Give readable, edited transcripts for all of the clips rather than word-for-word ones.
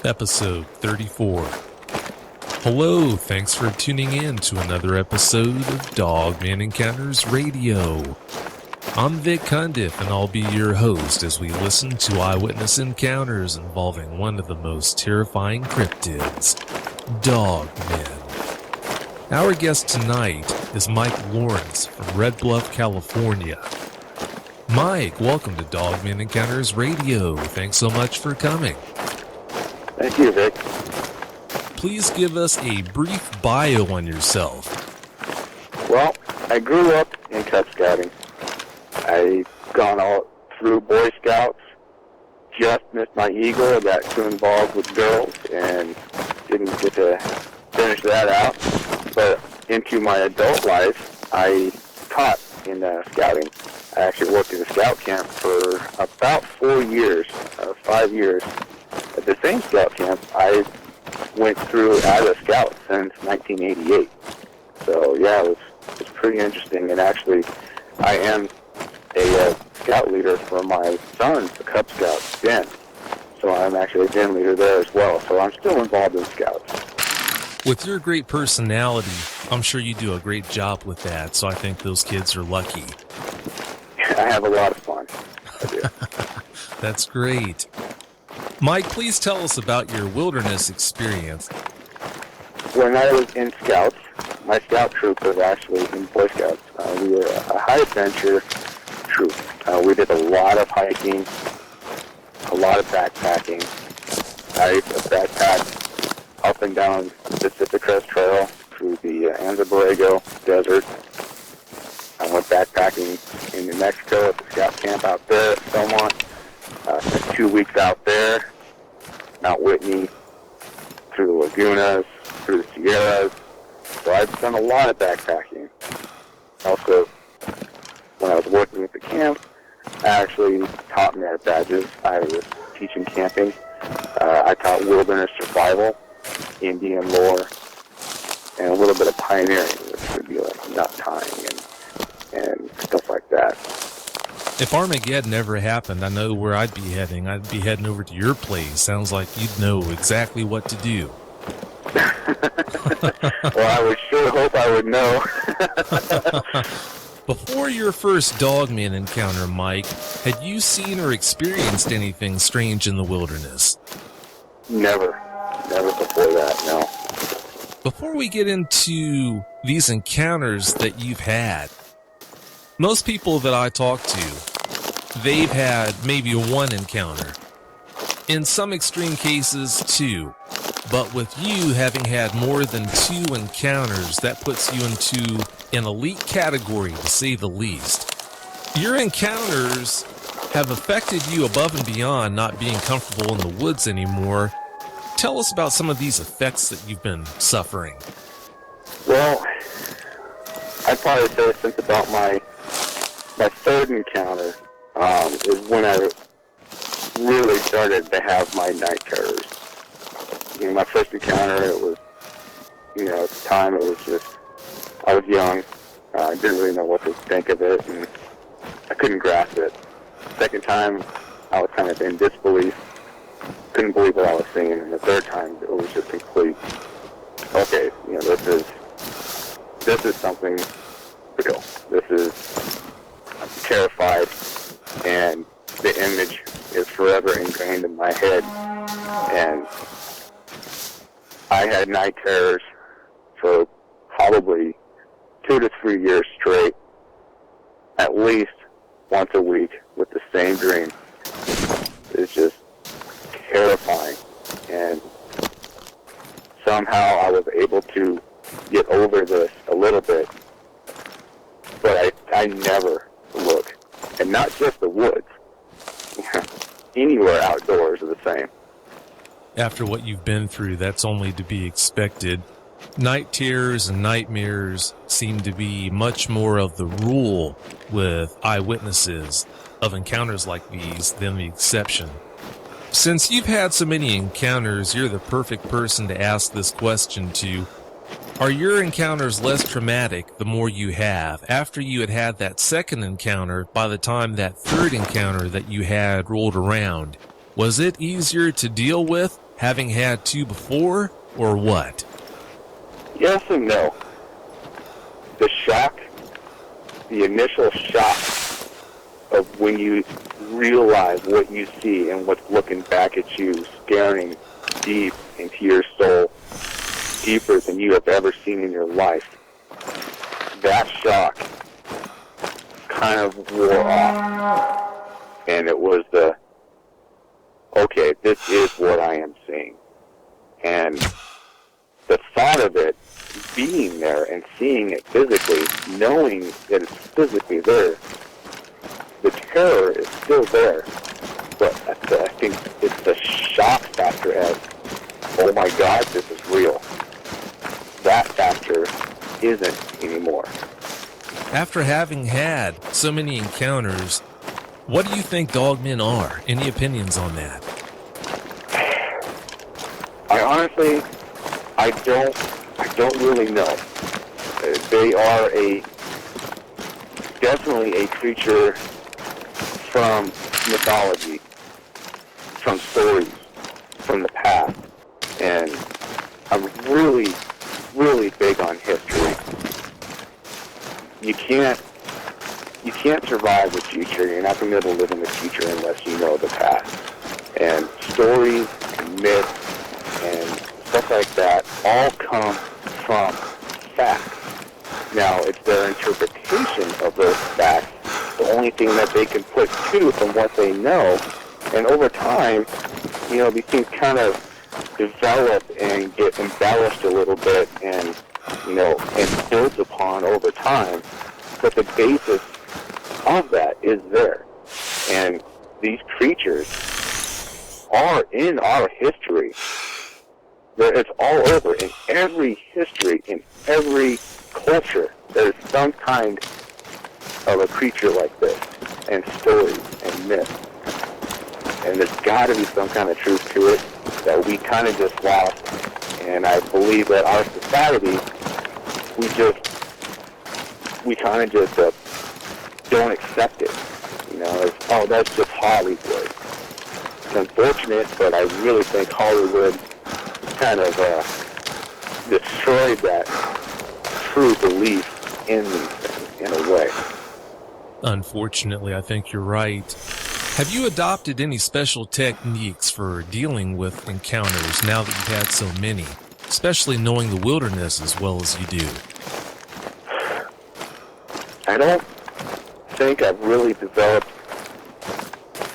Episode 34. Hello, thanks for tuning in to another episode of Dogman Encounters Radio. I'm Vic Cundiff, and I'll be your host as we listen to eyewitness encounters involving one of the most terrifying cryptids, Dogmen. Our guest tonight is Mike Lawrence from Red Bluff, California. Mike, welcome to Dogman Encounters Radio. Thanks so much for coming. Thank you, Vic. Please give us a brief bio on yourself. Well, I grew up in Cub Scouting. I've gone all through Boy Scouts, just missed my Eagle. I got too involved with girls and didn't get to finish that out. But into my adult life, I taught in Scouting. I actually worked at a scout camp for about 4 years, 5 years. At the same scout camp, I went through as a scout since 1988. So, yeah, it was pretty interesting. And actually, I am a scout leader for my son's Cub Scout den. So I'm actually a den leader there as well. So I'm still involved in scouts. With your great personality, I'm sure you do a great job with that. So I think those kids are lucky. I have a lot of fun. I do. That's great. Mike, please tell us about your wilderness experience. When I was in Scouts, my scout troop was actually in Boy Scouts. We were a high-adventure troop. We did a lot of hiking, a lot of backpacking. I backpacked up and down the Pacific Crest Trail through the Anza Borrego Desert. I went backpacking in New Mexico at the scout camp out there at Belmont. Spent 2 weeks out there, Mount Whitney, through the Lagunas, through the Sierras. So I've done a lot of backpacking. Also, when I was working at the camp, I actually taught merit badges. I was teaching camping. I taught wilderness survival, Indian lore, and a little bit of pioneering, which would be like nut tying and stuff like that. If Armageddon ever happened, I know where I'd be heading. I'd be heading over to your place. Sounds like you'd know exactly what to do. Well, I would sure hope I would know. Before your first Dogman encounter, Mike, had you seen or experienced anything strange in the wilderness? Never. Never before that, no. Before we get into these encounters that you've had, most people that I talk to, they've had maybe one encounter. In some extreme cases, two. But with you having had more than 2 encounters, that puts you into an elite category, to say the least. Your encounters have affected you above and beyond not being comfortable in the woods anymore. Tell us about some of these effects that you've been suffering. Well, I'd probably say since about my third encounter is when I really started to have my night terrors. You know, my first encounter, it was, at the time it was just, I was young, I didn't really know what to think of it, and I couldn't grasp it. Second time, I was kind of in disbelief, couldn't believe what I was seeing, and the third time, it was just complete, okay, this is something real. I'm terrified, and the image is forever ingrained in my head, and I had night terrors for probably 2 to 3 years straight, at least once a week with the same dream. It's just terrifying, and somehow I was able to get over this a little bit, but I never look, and not just the woods, anywhere outdoors are the same. After what you've been through, that's only to be expected. Night terrors and nightmares seem to be much more of the rule with eyewitnesses of encounters like these than the exception. Since you've had so many encounters, you're the perfect person to ask this question to. Are your encounters less traumatic the more you have? After you had had that second encounter, by the time that third encounter that you had rolled around, was it easier to deal with? having had two before, or what? Yes and no. The shock, the initial shock of when you realize what you see and what's looking back at you, staring deep into your soul, deeper than you have ever seen in your life. That shock kind of wore off. And it was okay, this is what I am seeing. And the thought of it being there and seeing it physically, knowing that it's physically there, the terror is still there. But I think it's the shock factor as, oh my God, this is real. That factor isn't anymore. After having had so many encounters, what do you think dogmen are? Any opinions on that? I don't really know. They are definitely a creature from mythology, from stories, from the past, and I'm really, really big on history. You can't survive the future. You're not going to be able to live in the future unless you know the past. And stories and myths and stuff like that all come from facts. Now, it's their interpretation of those facts, the only thing that they can put to from what they know. And over time, these things kind of develop and get embellished a little bit and built upon over time. But the basis of that is there. And these creatures are in our history. It's all over. In every history, in every culture, there's some kind of a creature like this, and stories and myths. And there's got to be some kind of truth to it that we kind of just lost. And I believe that our society, we kind of just don't accept it. It's, oh, that's just Hollywood. It's unfortunate, but I really think Hollywood kind of destroyed that true belief in these things in a way. Unfortunately, I think you're right. Have you adopted any special techniques for dealing with encounters now that you've had so many, especially knowing the wilderness as well as you do? I don't think I've really developed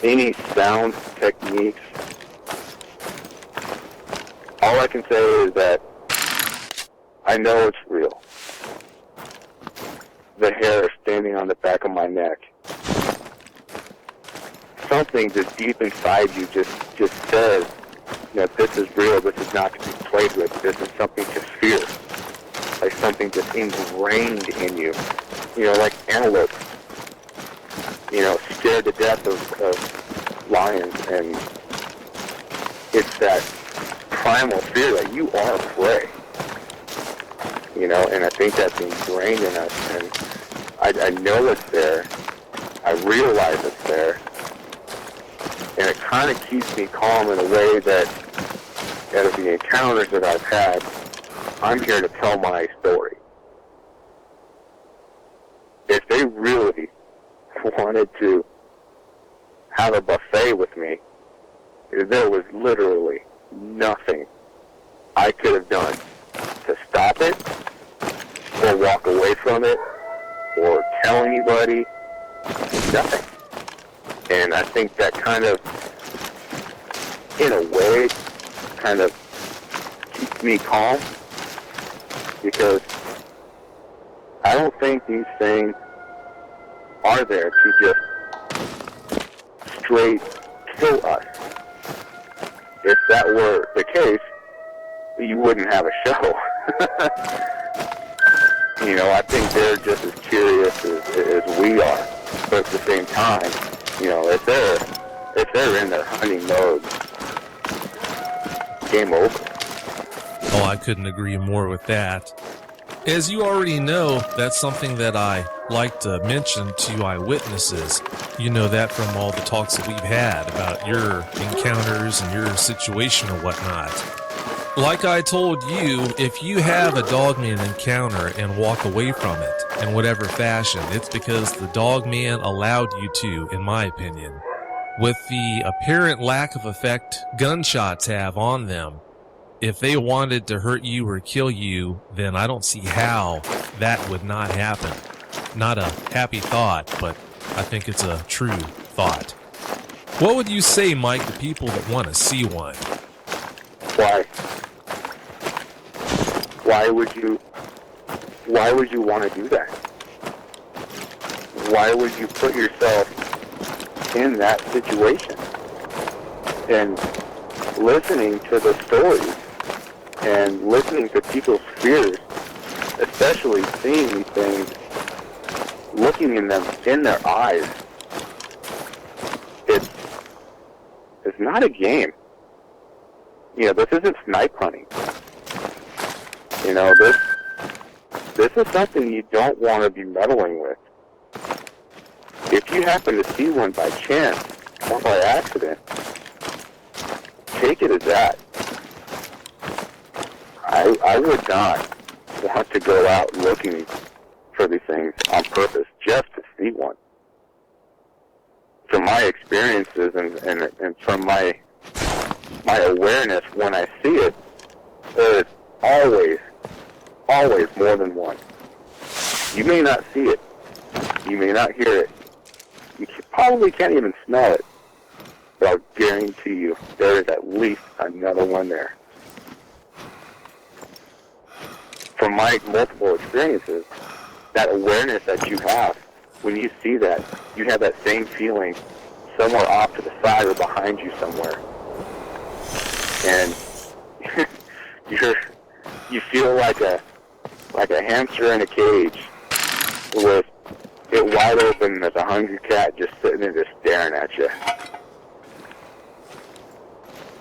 any sound techniques. All I can say is that I know it's real. The hair standing on the back of my neck. Something just deep inside you just says, this is real, this is not to be played with, this is something to fear. Like something just ingrained in you. Like antelopes, scared to death of lions, and it's that primal fear that you are prey. And I think that's ingrained in us, and I know it's there, I realize it's there, and it kind of keeps me calm in a way that out of the encounters that I've had, I'm here to tell my story. If they really wanted to have a buffet with me, there was literally nothing I could have done to stop it, or walk away from it, or tell anybody. Nothing. And I think that kind of, in a way, kind of keeps me calm, because I don't think these things are there to just straight kill us. If that were the case, you wouldn't have a show. I think they're just as curious as we are. But at the same time, if they're in their hunting mode, game over. Oh, I couldn't agree more with that. As you already know, that's something that I like to mention to eyewitnesses. You know that from all the talks that we've had about your encounters and your situation or whatnot. Like I told you, if you have a dogman encounter and walk away from it in whatever fashion, it's because the dogman allowed you to, in my opinion. With the apparent lack of effect gunshots have on them, if they wanted to hurt you or kill you, then I don't see how that would not happen. Not a happy thought, but I think it's a true thought. What would you say, Mike, to people that want to see one? Why? Why would you want to do that? Why would you put yourself in that situation? And listening to the stories and listening to people's fears, especially seeing these things, looking in their eyes, it's not a game. You know, this isn't snipe hunting. You know, this is something you don't want to be meddling with. If you happen to see one by chance or by accident, take it as that. I would not want to go out looking for these things on purpose just to see one. From my experiences and from my awareness, when I see it, there's always more than one. You may not see it. You may not hear it. You probably can't even smell it. But I'll guarantee you there is at least another one there. From my multiple experiences, that awareness that you have, when you see that, you have that same feeling somewhere off to the side or behind you somewhere. And you feel like a hamster in a cage with it wide open as a hungry cat just sitting there just staring at you.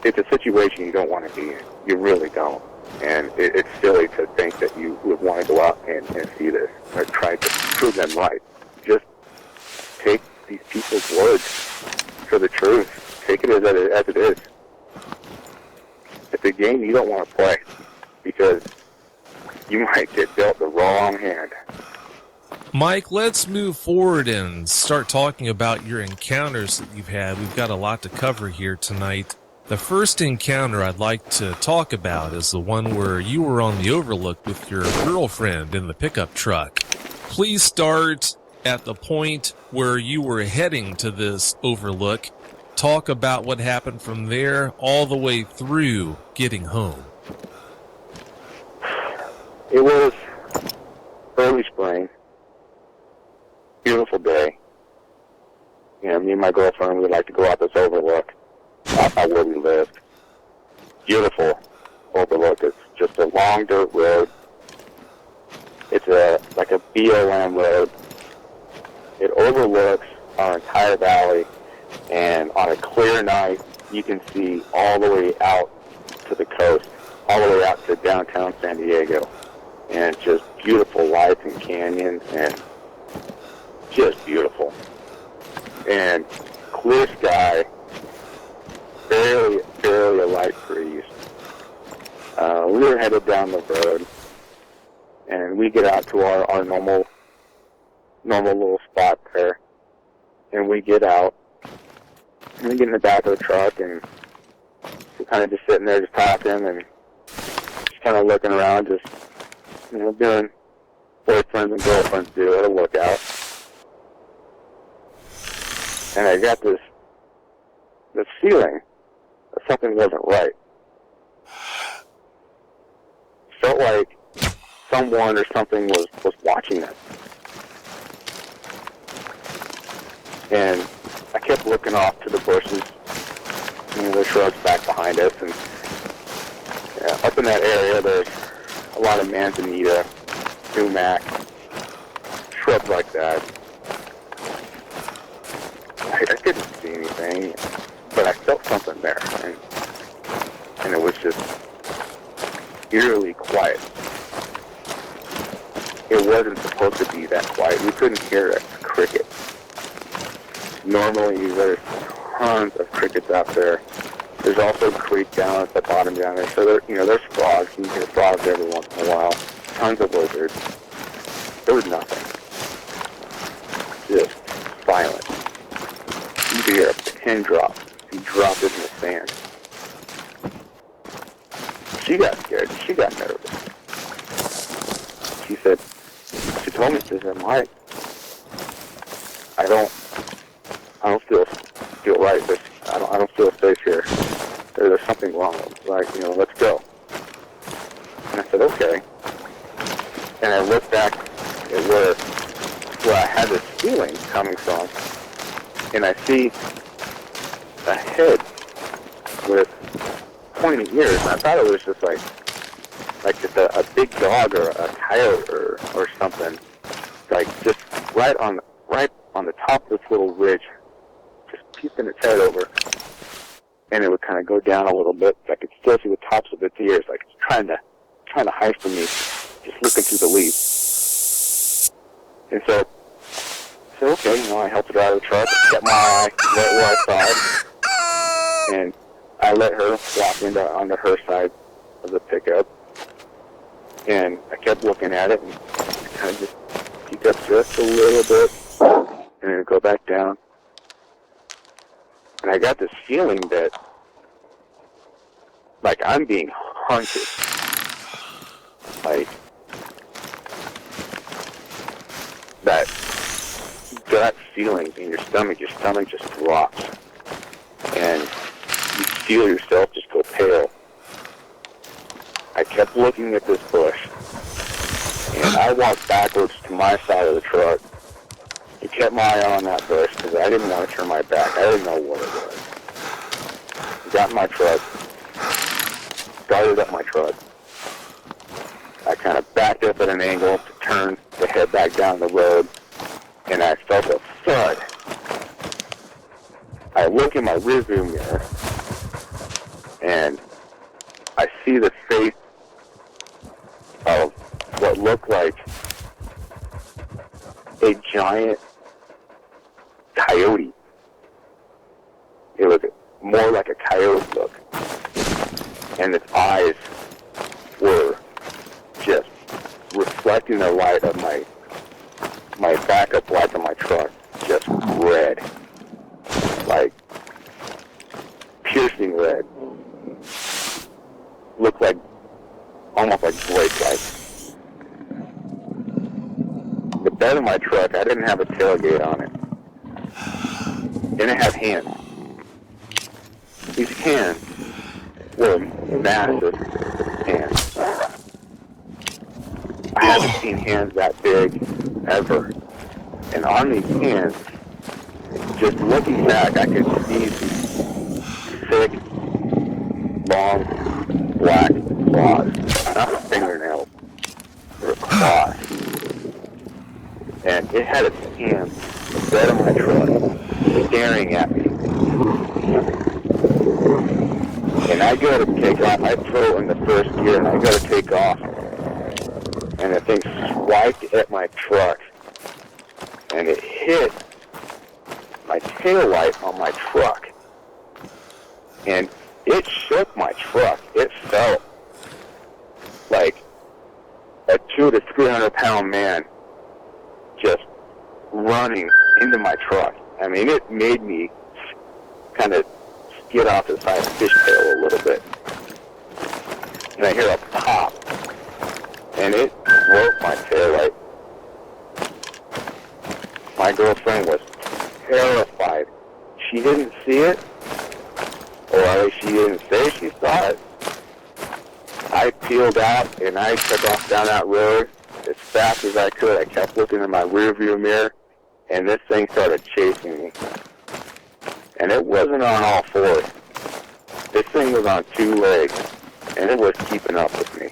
It's a situation you don't want to be in. You really don't. And it's silly to think that you would want to go out and see this or try to prove them right. Just take these people's words for the truth. Take it as it is. It's a game you don't want to play because you might get dealt the wrong hand. Mike, let's move forward and start talking about your encounters that you've had. We've got a lot to cover here tonight. The first encounter I'd like to talk about is the one where you were on the overlook with your girlfriend in the pickup truck. Please start at the point where you were heading to this overlook. Talk about what happened from there all the way through getting home. It was early spring. Beautiful day. You know, me and my girlfriend, we like to go out this overlook out where we lived. Beautiful overlook. It's just a long dirt road. It's like a BLM road. It overlooks our entire valley, and on a clear night, you can see all the way out to the coast, all the way out to downtown San Diego. And it's just beautiful lights and canyons, and just beautiful. And clear sky, barely a light breeze. We were headed down the road, and we get out to our normal little spot there, and we get out, and we get in the back of the truck, and we're kind of just sitting there just talking, and just kind of looking around, just, you know, doing boyfriends and girlfriends do at a lookout. And I got this feeling that something wasn't right. Felt like someone or something was watching us. And I kept looking off to the bushes, you know, the shrubs back behind us, and up in that area there's a lot of manzanita, sumac, shrubs like that. I couldn't see anything, but I felt something there, and it was just eerily quiet. it wasn't supposed to be that quiet. We couldn't hear a cricket. Normally, there's tons of crickets out there. There's also a creek down at the bottom down there. So there's frogs. You can hear frogs every once in a while. Tons of lizards. There was nothing. Just silent. You could hear a pin drop. He dropped it in the sand. She got scared. She got nervous. She said, she told me, she said, Mike, I don't feel right. I don't feel safe here. There's something wrong. Like, let's go. And I said, okay. And I looked back at where I had this feeling coming from, and I see a head with pointy ears. And I thought it was just like just a big dog or a coyote or something, like just right on the top of this little ridge, just peeping its head over, and it would kind of go down a little bit. I could still see the tops of its ears, like it's trying to hide from me, just looking through the leaves. And so I said, okay, I helped her out of the truck, kept my eye right where I saw it, and I let her walk onto her side of the pickup, and I kept looking at it, and kind of just peek up just a little bit, and then go back down. And I got this feeling that, like, I'm being hunted. Like, that gut feeling in your stomach just drops. And you feel yourself just go pale. I kept looking at this bush, and I walked backwards to my side of the truck. I kept my eye on that bush because I didn't want to turn my back. I didn't know what it was. Got in my truck, started up my truck. I kind of backed up at an angle to turn to head back down the road, and I felt a thud. I look in my rearview mirror, and I see the face of what looked like a giant coyote. It was more like a coyote look. And its eyes were just reflecting the light of my backup light of my truck, just red. Like piercing red. Looked like almost like brake lights. The bed of my truck, I didn't have a tailgate on it. Didn't have hands. These hands were massive hands. I haven't seen hands that big ever. And on these hands, just looking back, I could see these thick, long, black claws. Not fingernails. They were claws. And it had its hands on the bed of my truck, staring at me. And I go to take off. I throw in the first gear, and I go to take off. And the thing swiped at my truck, and it hit my taillight on my truck. And it shook my truck. It felt like a 200 to 300 pound man just running into my truck. I mean, it made me kind of skid off the side of the fishtail a little bit. And I hear a pop, and it broke my taillight. My girlfriend was terrified. She didn't see it, or at least she didn't say she saw it. I peeled out, and I took off down that road as fast as I could. I kept looking in my rearview mirror, and this thing started chasing me. And it wasn't on all fours. This thing was on two legs, and it was keeping up with me.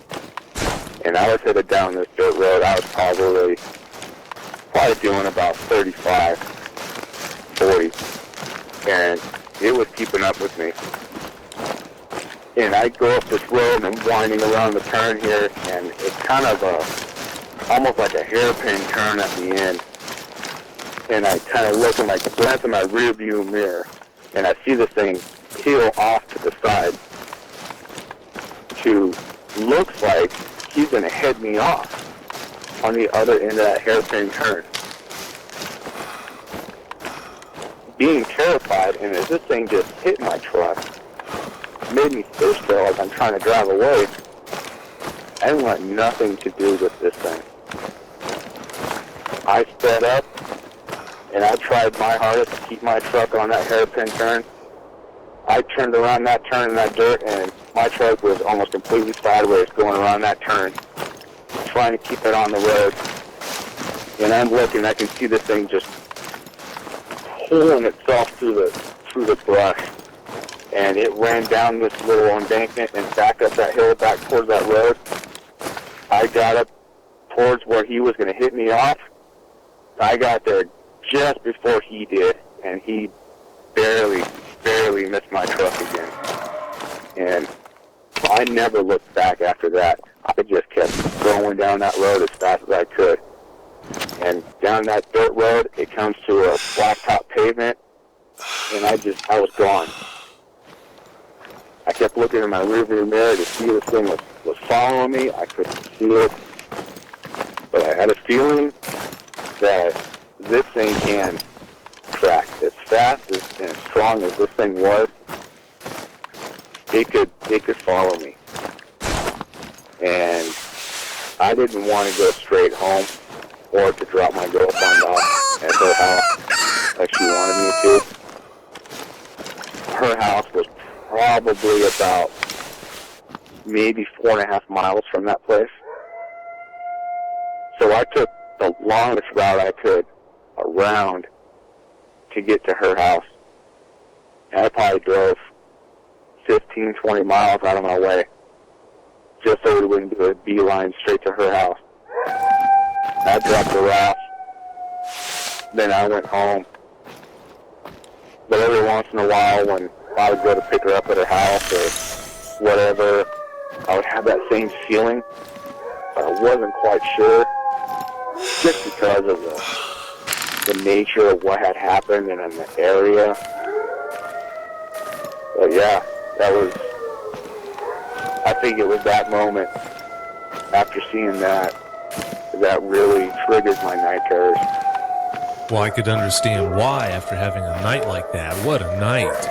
And I was headed down this dirt road. I was probably doing about 35, 40, and it was keeping up with me. And I go up this road, and I'm winding around the turn here, and it's kind of almost like a hairpin turn at the end. And I kind of look and glance in my rear view mirror, and I see this thing peel off to the side to, looks like he's going to head me off on the other end of that hairpin turn. Being terrified, and as this thing just hit my truck, made me stay still as I'm trying to drive away. I didn't want nothing to do with this thing. I sped up, and I tried my hardest to keep my truck on that hairpin turn. I turned around that turn in that dirt, and my truck was almost completely sideways going around that turn, trying to keep it on the road. And I'm looking, I can see this thing just pulling itself through the brush. And it ran down this little embankment and back up that hill, back towards that road. I got up towards where he was going to hit me off. I got there just before he did, and he barely missed my truck again. And I never looked back after that. I just kept going down that road as fast as I could. And down that dirt road, it comes to a blacktop pavement, and I was gone. I kept looking in my rearview mirror to see this thing was following me. I couldn't see it. But I had a feeling that this thing can track. As fast and as strong as this thing was, it could follow me. And I didn't want to go straight home or to drop my girlfriend off at her house like she wanted me to. Her house was probably about maybe 4.5 miles from that place. So I took the longest route I could around to get to her house. And I probably drove 15, 20 miles out of my way just so we wouldn't do a beeline straight to her house. I dropped her off. Then I went home. But every once in a while when I would go to pick her up at her house or whatever, I would have that same feeling, but I wasn't quite sure, just because of the nature of what had happened and in the area. But yeah, I think it was that moment, after seeing that really triggered my night terrors. Well, I could understand why after having a night like that. What a night.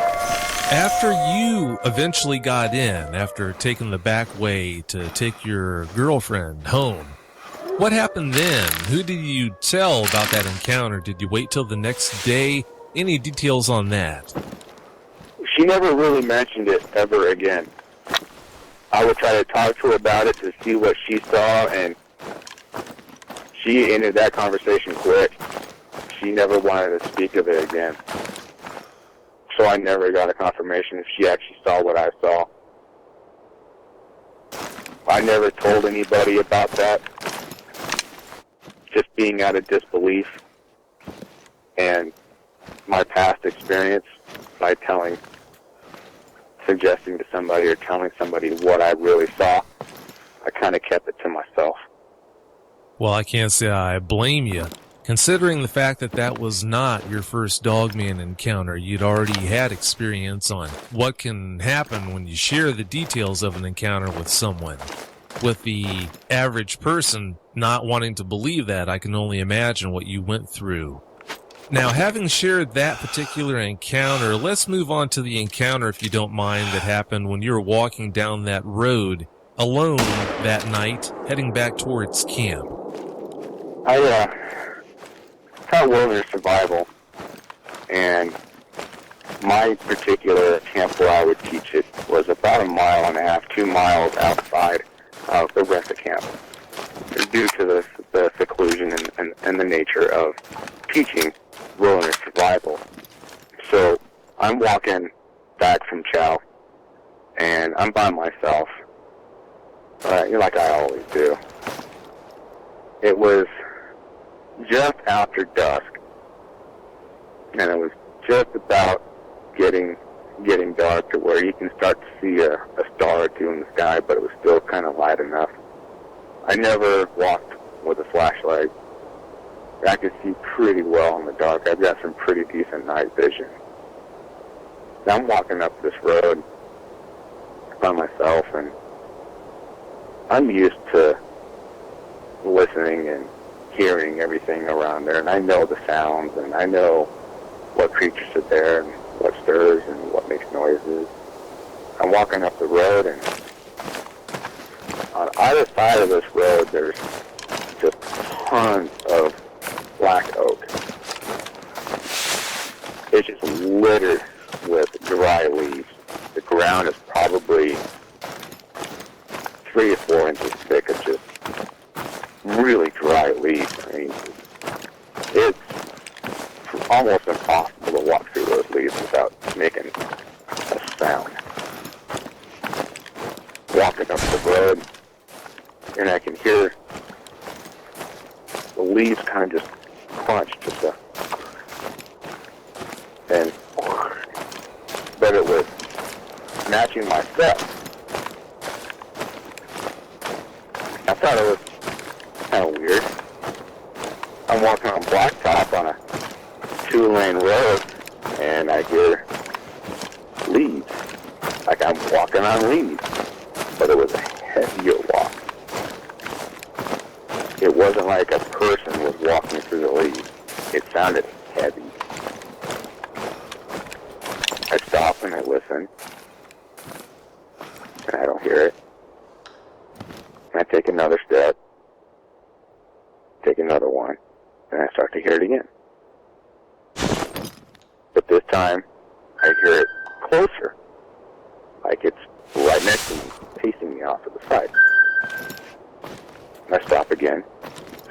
After you eventually got in, after taking the back way to take your girlfriend home, what happened then? Who did you tell about that encounter? Did you wait till the next day? Any details on that? She never really mentioned it ever again. I would try to talk to her about it to see what she saw, and she ended that conversation quick. She never wanted to speak of it again. So I never got a confirmation if she actually saw what I saw. I never told anybody about that. Just being out of disbelief and my past experience by suggesting to somebody or telling somebody what I really saw, I kind of kept it to myself. Well, I can't say I blame you. Considering the fact that that was not your first Dogman encounter, you'd already had experience on what can happen when you share the details of an encounter with someone. With the average person not wanting to believe that, I can only imagine what you went through. Now, having shared that particular encounter, let's move on to the encounter, if you don't mind, that happened when you were walking down that road alone that night, heading back towards camp. I taught wilderness survival, and my particular camp where I would teach it was about 1.5 miles, 2 miles outside of the rest of camp, due to the seclusion and the nature of teaching wilderness survival. So I'm walking back from chow, and I'm by myself, like I always do. It was just after dusk, and it was just about getting dark to where you can start to see a star or two in the sky, but it was still kind of light enough. I never walked with a flashlight. I could see pretty well in the dark. I've got some pretty decent night vision. Now I'm walking up this road by myself, and I'm used to listening and hearing everything around there, and I know the sounds, and I know what creatures are there, and what stirs, and what makes noises. I'm walking up the road, and on either side of this road, there's just tons of black oak. It's just littered with dry leaves. The ground is probably 3 or 4 inches thick of just really dry leaves. I mean, it's almost impossible to walk through those leaves without making a sound. Walking up the road, and I can hear the leaves kind of just crunch, but it was matching my steps. I thought it was kind of weird. I'm walking on blacktop on a 2-lane road, and I hear leaves, like I'm walking on leaves, but it was a heavier walk. It wasn't like a person was walking through the leaves. It sounded heavy. I stop and I listen, and I don't hear it. And I take another step, take another one, and I start to hear it again. But this time, I hear it closer, like it's right next to me, pacing me off to the side. And I stop again,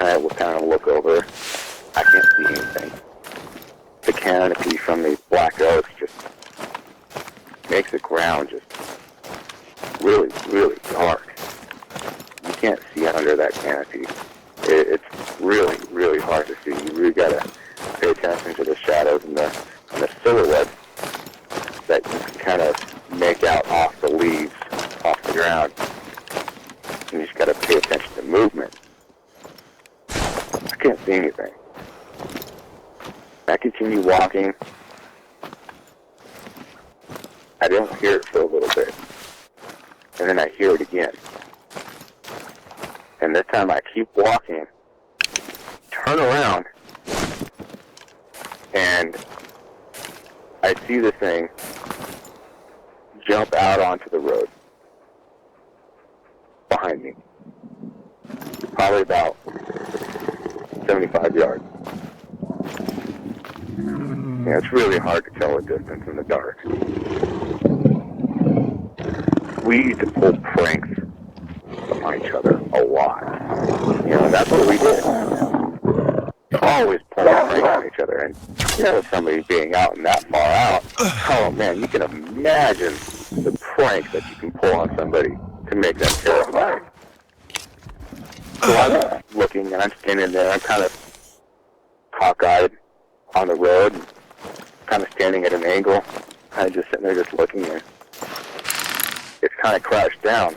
and I will kind of look over. I can't see anything. The canopy from these black oaks just makes the ground just really, really dark. You can't see under that canopy. It's really, really hard to see. You really got to pay attention to the shadows and the silhouettes that you can kind of make out off the leaves, off the ground. And you just got to pay attention to movement. I can't see anything. I continue walking. I don't hear it for a little bit. And then I hear it again. And this time I keep walking, turn around, and I see the thing jump out onto the road behind me. Probably about 75 yards. Yeah, it's really hard to tell a distance in the dark. We used to pull pranks on each other a lot. You know, that's what we did. Always pulling pranks on each other. And, you know, somebody being out and that far out, oh man, you can imagine the pranks that you can pull on somebody to make them terrified. So I'm looking and I'm standing there, I'm kind of cockeyed on the road, and kind of standing at an angle, kind of just sitting there just looking, and it's kind of crouched down.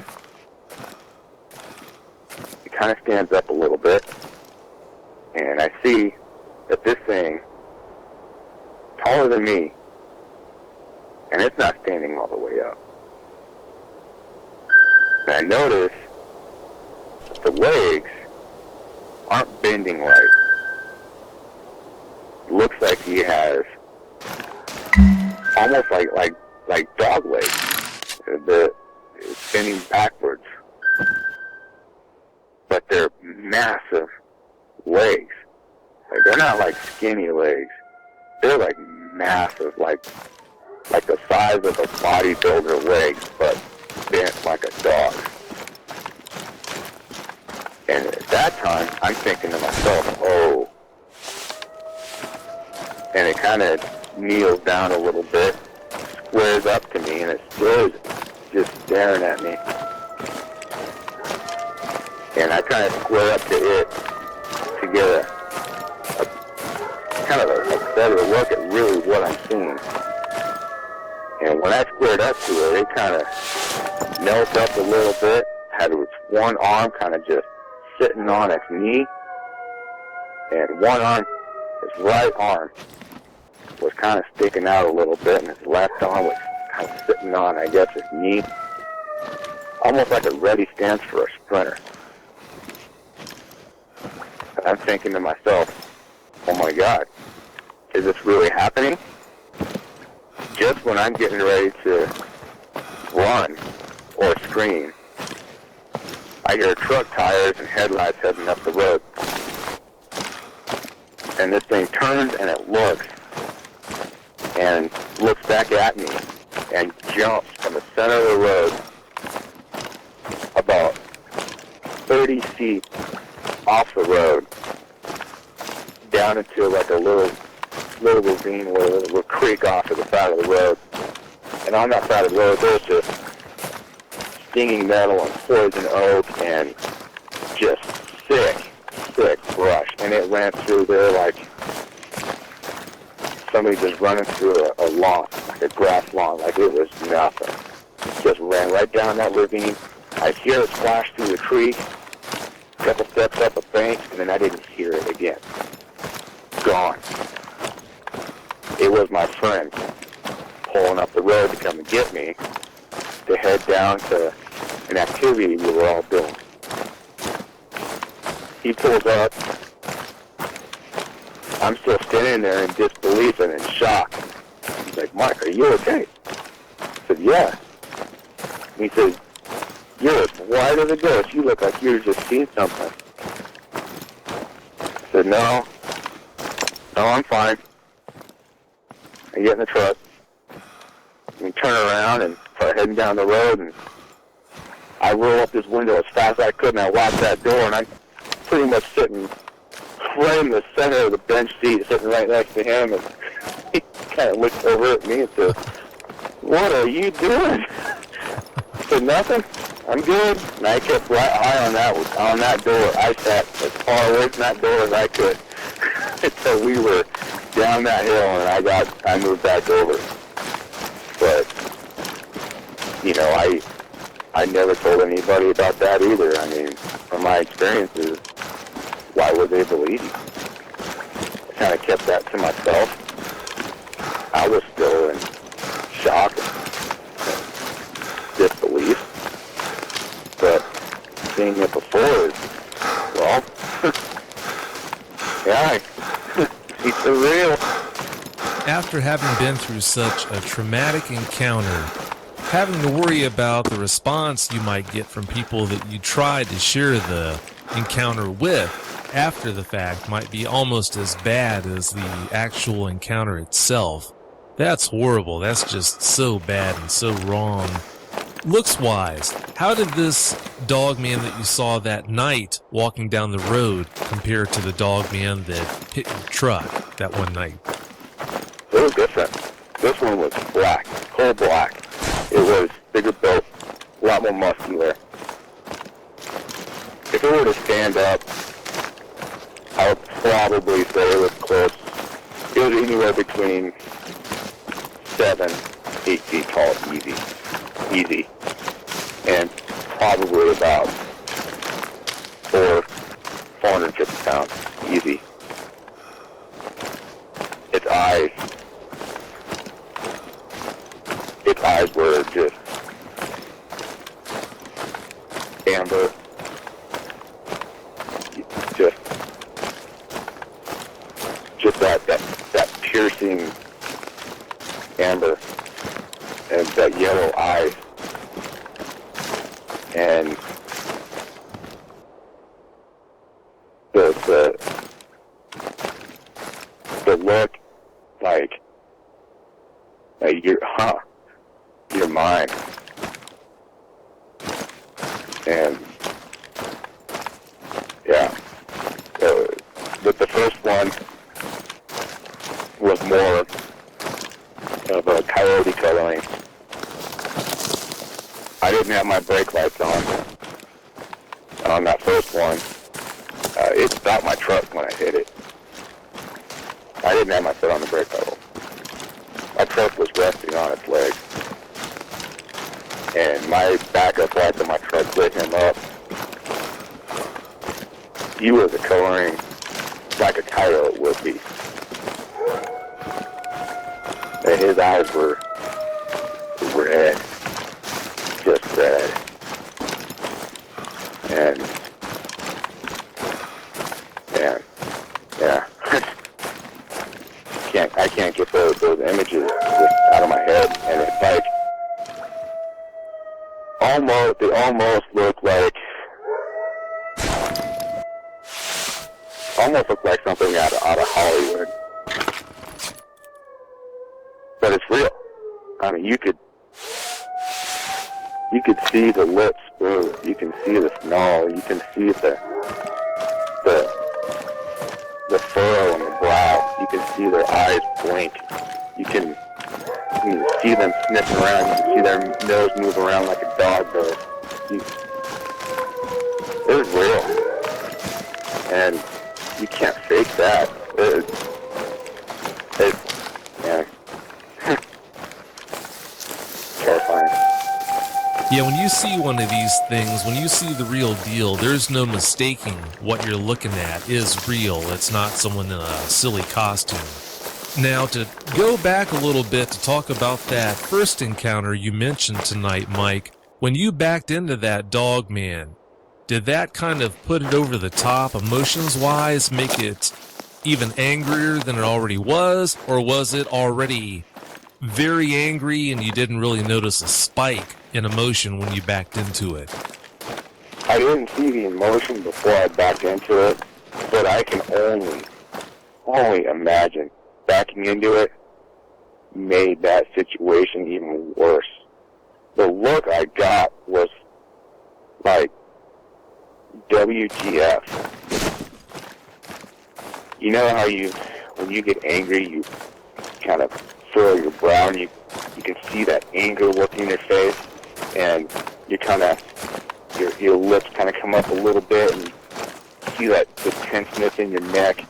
It kind of stands up a little bit, and I see that this thing, taller than me, and it's not standing all the way up. And I notice that the legs aren't bending right. It looks like he has almost like dog legs. It's bending backwards. But they're massive legs. Like, they're not like skinny legs. They're like massive, like the size of a bodybuilder legs, but bent like a dog. And at that time, I'm thinking to myself, oh. And it kind of kneels down a little bit, squares up to me, and it still is just staring at me. And I kind of square up to it to get a kind of a better look at really what I'm seeing. And when I squared up to it kind of knelt up a little bit, had its one arm kind of just sitting on its knee, and one arm, his right arm, was kind of sticking out a little bit, and his left arm was kind of sitting on, I guess, his knee, almost like a ready stance for a sprinter. And I'm thinking to myself, oh my God, is this really happening? Just when I'm getting ready to run or scream, I hear truck tires and headlights heading up the road. And this thing turns and it looks back at me and jumps from the center of the road about 30 feet off the road down into like a little ravine where a little creek off to the side of the road. And on that side of the road, there's just stinging metal and poison oak and just thick brush. And it ran through there like somebody just running through a lawn, like a grass lawn, like it was nothing. Just ran right down that ravine. I hear it splash through the creek, a couple steps up a bank, and then I didn't hear it again. Gone. It was my friend pulling up the road to come and get me to head down to an activity we were all doing. He pulls up. I'm still standing there in disbelief and in shock. He's like, Mike, are you okay? I said, yeah. And he says, you're as white as a ghost. You look like you just seen something. I said, no, I'm fine. I get in the truck and turn around and start heading down the road, and I roll up this window as fast as I could, and I lock that door, and I'm pretty much sitting right in the center of the bench seat, sitting right next to him, and he kind of looks over at me and says, what are you doing? I said, nothing. I'm good. And I kept right eye on that door. I sat as far away from that door as I could until we were down that hill, and I moved back over. But, you know, I never told anybody about that either. I mean, from my experiences, why would they believe you? I kind of kept that to myself. I was still in shock and disbelief. But seeing it before is, well, yeah, it's surreal. After having been through such a traumatic encounter, having to worry about the response you might get from people that you tried to share the encounter with after the fact might be almost as bad as the actual encounter itself. That's horrible. That's just so bad and so wrong. Looks-wise, how did this dog man that you saw that night walking down the road compare to the dog man that hit your truck that one night? It was different. This one was black, coal black. It was bigger built, a lot more muscular. If it were to stand up, I would probably say it was close. It was anywhere between 7, 8 feet tall, easy. And probably about 450 pounds, easy. Its eyes were just amber, just that piercing amber, and that yellow eye, and the look like you're mine. And yeah, but the first one was more of a coyote cuddling. I didn't have my brake lights on that first one. It stopped my truck when I hit it. I didn't have my foot on the brake pedal. My truck was resting on its legs. And my backup lights on my truck lit him up. he was coloring like a coyote would be. And his eyes were red, just red. And yeah. I can't get those images just out of my head. And it's like they almost look like something out of Hollywood. But it's real. I mean, you could see the lips move. You can see the snarl. You can see the furrow on the brow. You can see their eyes blink. You can see them sniffing around. You can see their nose move around like a dog does. It was real. And you can't fake that. Yeah. Terrifying. Yeah, when you see one of these things, when you see the real deal, there's no mistaking what you're looking at is real. It's not someone in a silly costume. Now, to go back a little bit to talk about that first encounter you mentioned tonight, Mike, when you backed into that dog man, did that kind of put it over the top emotions-wise, make it even angrier than it already was, or was it already very angry and you didn't really notice a spike in emotion when you backed into it? I didn't see the emotion before I backed into it, but I can only imagine backing into it made that situation even worse. The look I got was like, WTF. You know how when you get angry, you kind of furrow your brow and you can see that anger look in your face, and you kind of, your lips kind of come up a little bit, and you see that the tenseness in your neck,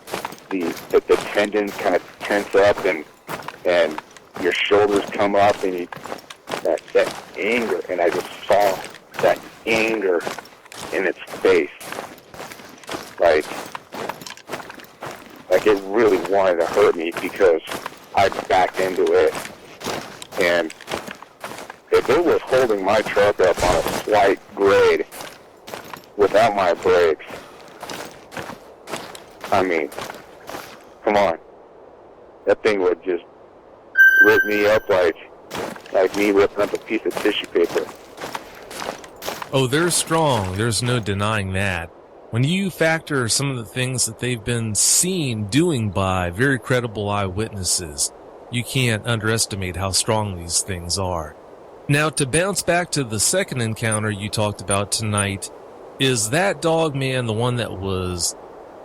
the tendons kind of tense up, and your shoulders come up, and that anger, and I just saw that anger in its face, like it really wanted to hurt me because I backed into it, and if it was holding my truck up on a slight grade without my brakes, I mean, come on, that thing would just rip me up like me ripping up a piece of tissue paper. Oh, they're strong. There's no denying that. When you factor some of the things that they've been seen doing by very credible eyewitnesses, you can't underestimate how strong these things are. Now, to bounce back to the second encounter you talked about tonight, is that dog man the one that was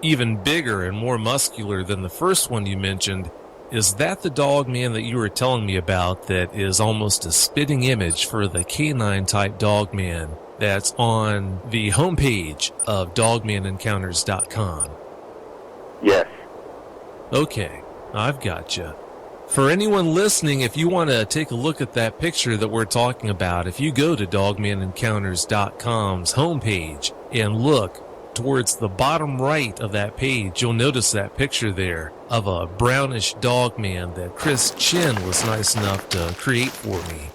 even bigger and more muscular than the first one you mentioned? Is that the dog man that you were telling me about that is almost a spitting image for the canine type dog man that's on the homepage of dogmanencounters.com? Yes. Okay, I've got you. For anyone listening, if you want to take a look at that picture that we're talking about, if you go to dogmanencounters.com's homepage and look towards the bottom right of that page, you'll notice that picture there of a brownish dog man that Chris Chin was nice enough to create for me.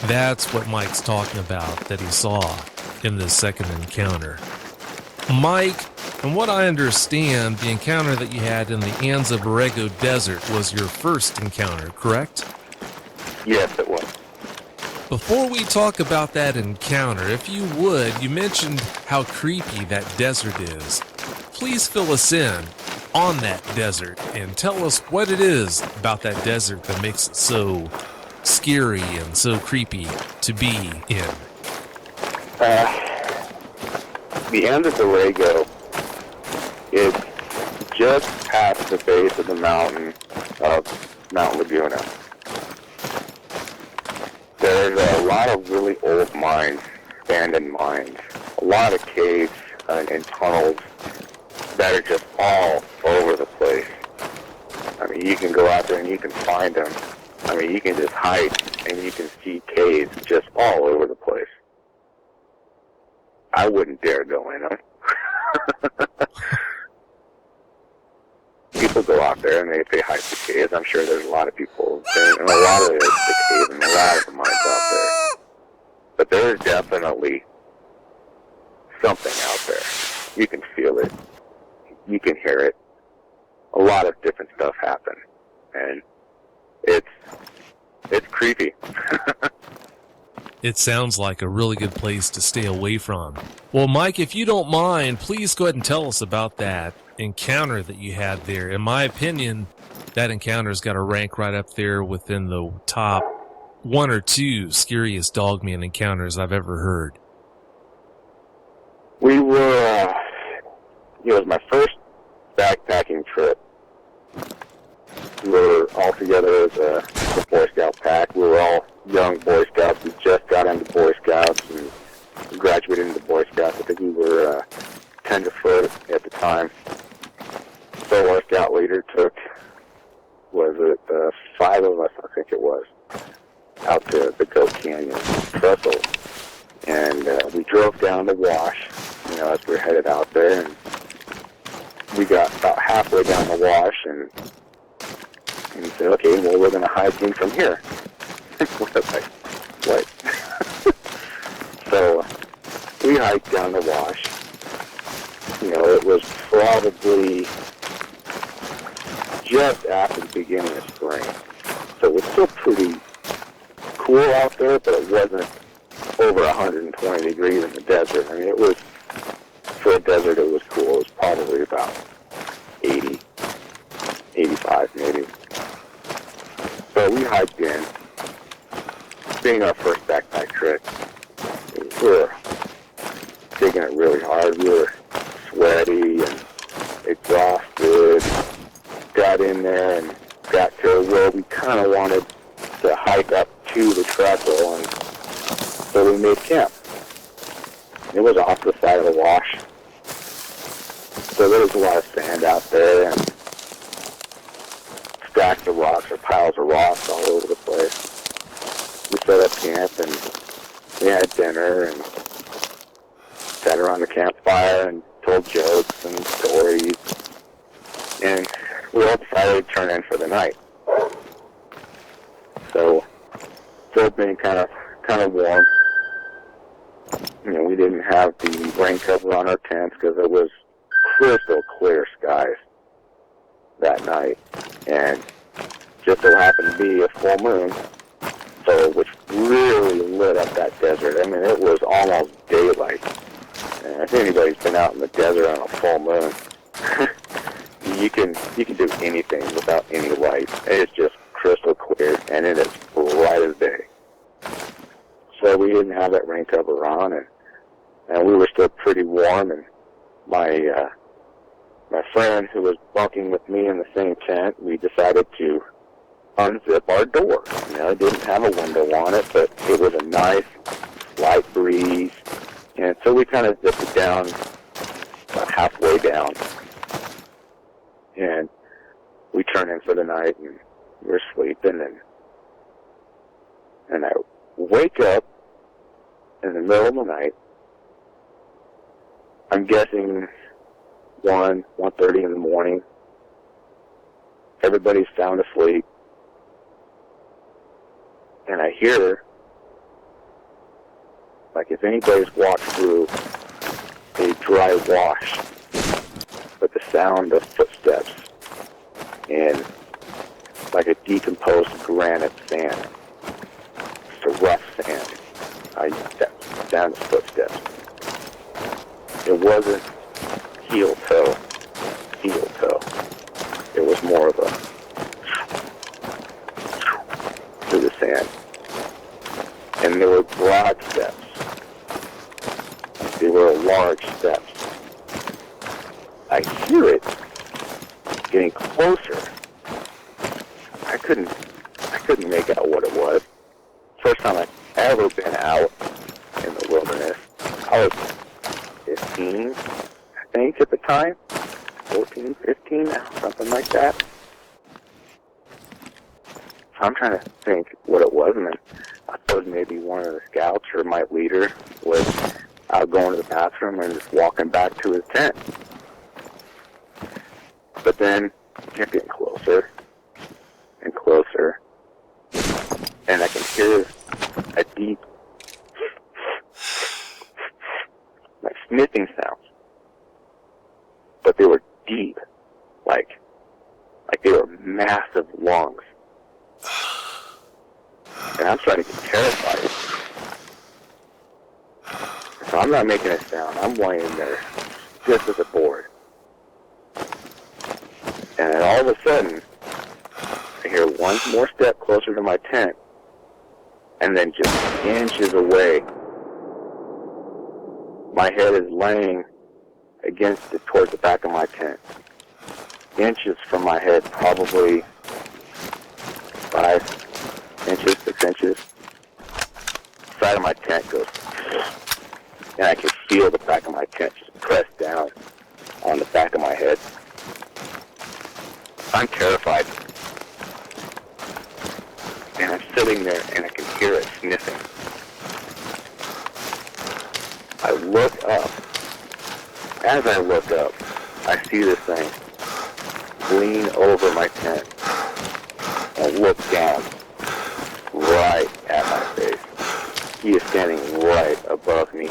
That's what Mike's talking about that he saw in this second encounter. Mike, from what I understand, the encounter that you had in the Anza Borrego Desert was your first encounter, correct? Yes, it was. Before we talk about that encounter, if you would, you mentioned how creepy that desert is. Please fill us in on that desert and tell us what it is about that desert that makes it so scary and so creepy to be in. The Anza Borrego is just past the base of the mountain of Mount Laguna. There's a lot of really old mines, abandoned mines, a lot of caves and tunnels that are just all over the place. I mean, you can go out there and you can find them. I mean, you can just hike and you can see caves just all over the place. I wouldn't dare go in them. people go out there and they hike the caves. I'm sure there's a lot of people, and a lot of the caves and a lot of the mines out there. But there is definitely something out there. You can feel it. You can hear it. A lot of different stuff happen, and it's creepy. It sounds like a really good place to stay away from. Well, Mike, if you don't mind, please go ahead and tell us about that encounter that you had there. In my opinion, that encounter's got to rank right up there within the top 1 or 2 scariest dogman encounters I've ever heard. We were, it was my first backpacking trip. We were all together as a Boy Scout pack. We were all young Boy Scouts. We just got into Boy Scouts and graduated into Boy Scouts. I think we were tenderfoot at the time. So our scout leader took, 5 of us, I think it was, out to the Goat Canyon Trestle. And we drove down the wash, as we were headed out there. And we got about halfway down the wash and we said, okay, well, we're going to hike in from here. We're like, what? So we hiked down the wash. It was probably just after the beginning of spring. So it was still pretty cool out there, but it wasn't over 120 degrees in the desert. I mean, it was, for a desert, it was cool. It was probably about 80, 85 maybe. So we hiked in, being our first backpack trip. We were digging it really hard. We were sweaty and exhausted. Got in there and got to where we kind of wanted to hike up to the trestle, and so we made camp. It was off the side of the wash. So there was a lot of sand out there and stacks of rocks or piles of rocks all over the place. We set up camp and we had dinner and sat around the campfire and told jokes and stories. And we all decided to turn in for the night. So still being kind of warm. We didn't have the rain cover on our tents because it was crystal clear skies that night, and just so happened to be a full moon, so which really lit up that desert. I mean, it was almost daylight. And if anybody's been out in the desert on a full moon, you can do anything without any light. It's just crystal clear, and it is bright as day. So we didn't have that rain cover on, and we were still pretty warm. And my friend who was bunking with me in the same tent, we decided to unzip our door. It didn't have a window on it, but it was a nice light breeze, and so we kind of zipped it down about halfway down, and we turned in for the night, and we were sleeping, and I wake up in the middle of the night. I'm guessing 1:30 in the morning. Everybody's sound asleep. And I hear, like if anybody's walked through a dry wash, but the sound of footsteps and like a decomposed granite sand. It's a rough sand. That sound of footsteps. It wasn't heel toe. It was more of a through the sand. And there were broad steps. They were large steps. I hear it getting closer. I couldn't make out what it was. First time I've ever been out in the wilderness. I was 15, I think, at the time. 14, 15, something like that. So I'm trying to think what it was, and then I thought maybe one of the scouts or my leader was out going to the bathroom and just walking back to his tent. But then kept getting closer and closer, and I can hear a deep, like sniffing sounds, but they were deep, like they were massive lungs, and I'm starting to get terrified. So I'm not making a sound. I'm laying there just as a board. And then all of a sudden, I hear one more step closer to my tent, and then just inches away, my head is laying against it towards the back of my tent. Inches from my head, probably 5 inches, 6 inches. Side of my tent goes, and I can feel the back of my tent just pressed down on the back of my head. I'm terrified. And I'm sitting there and I can hear it sniffing. I look up. As I look up, I see this thing lean over my tent and look down right at my face. He is standing right above me.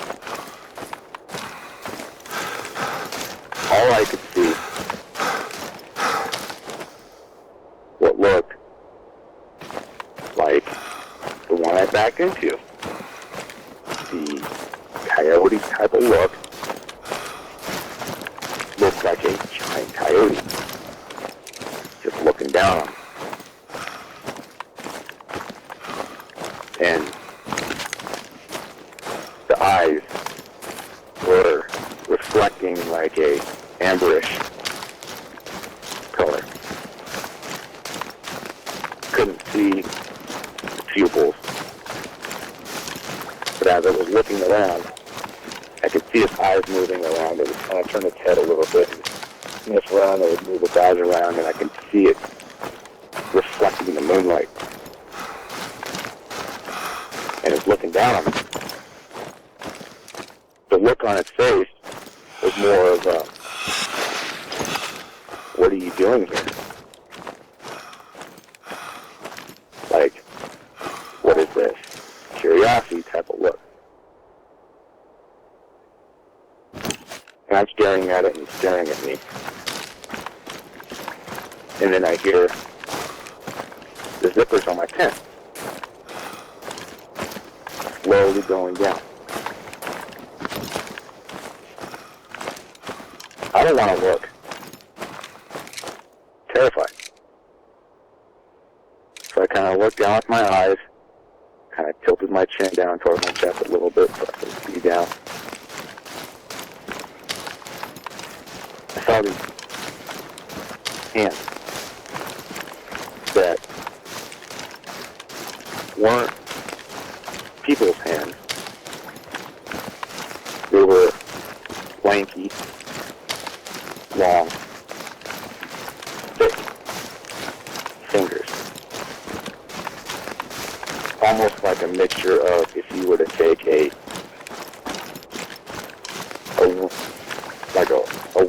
All I could see, what looked like the one I backed into. The coyote type of look looked like a giant coyote just looking down on me. And the eyes were reflecting like a amberish color. Couldn't see the pupils, but as I was looking around, I could see his eyes moving around. It would kind of turn its head a little bit and sniff around. It would move its eyes around, and I could see it reflecting in the moonlight. And it's looking down on me. The look on its face was more of a, what are you doing here? Like, what is this? Curiosity type of look. And I'm staring at it and staring at me. And then I hear the zippers on my tent slowly going down. I don't want to look. Terrified. So I kind of looked down with my eyes, kind of tilted my chin down towards my chest a little bit so I could see down. I saw these hands that weren't people's hands. They were lanky, long, thick fingers. Almost like a mixture of if you were to take a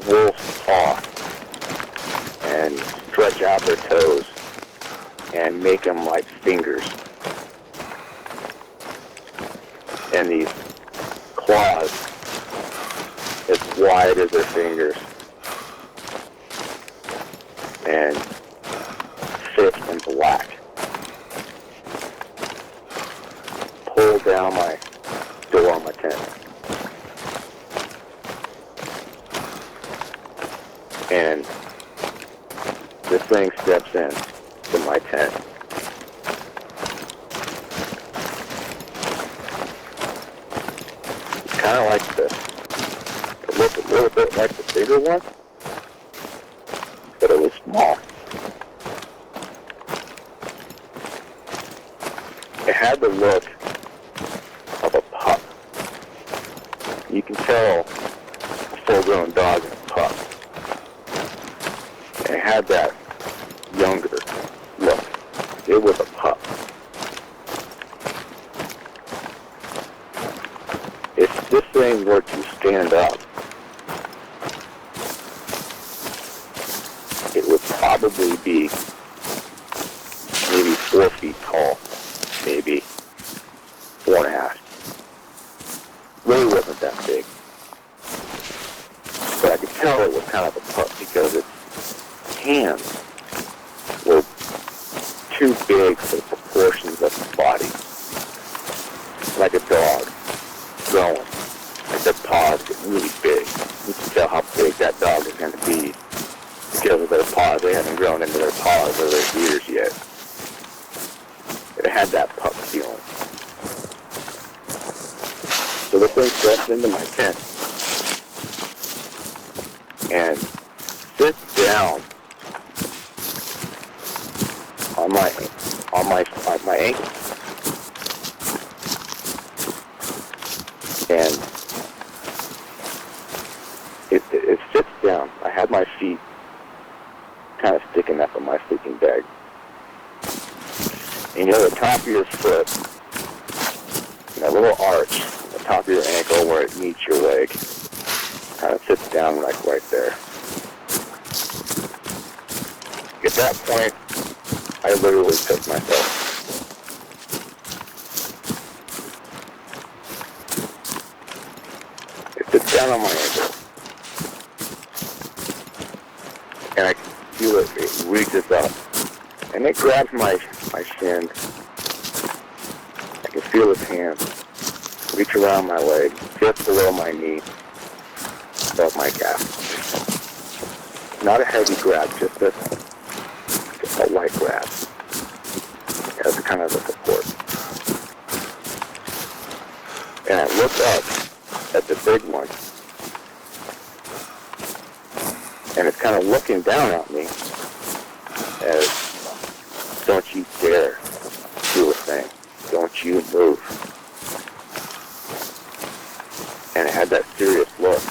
wolf's paw and stretch out their toes and make them like fingers. And these claws as wide as their fingers and thick and black. Pull down my door on my tent. And this thing steps in to my tent. It's kind of like this. It looked a little bit like the bigger one, but it was small. It had the look of a pup. You can tell a full-grown dog is a pup. And it had that younger look. It was a pup. If this thing were to stand up, it would probably probably be maybe 4 feet tall, maybe 4.5. Really wasn't that big. But I could tell it was kind of a pup because its hands were too big for the proportions of its body. Like a dog growing. Like their paws get really big. You can tell how big that dog is going to be because of their paws. They haven't grown into their paws or their ears yet. It had that pup feeling. So the thing steps into my tent and sits down on my ankle. And it sits down. I had my feet kind of sticking up in my sleeping bag. And you know the top of your foot, that little arch, the top of your ankle where it meets your leg, kind of sits down like right there. At that point, I literally took myself. It sits down on my ankle. And I can feel it reaches up. And it grabs my shin. I can feel his hand reach around my leg, just below my knee, above my calf. Not a heavy grab, just a light grab. As kind of a support. And I look up at the big one, and it's kind of looking down at me as, don't you dare do a thing. Don't you move. And it had that serious look.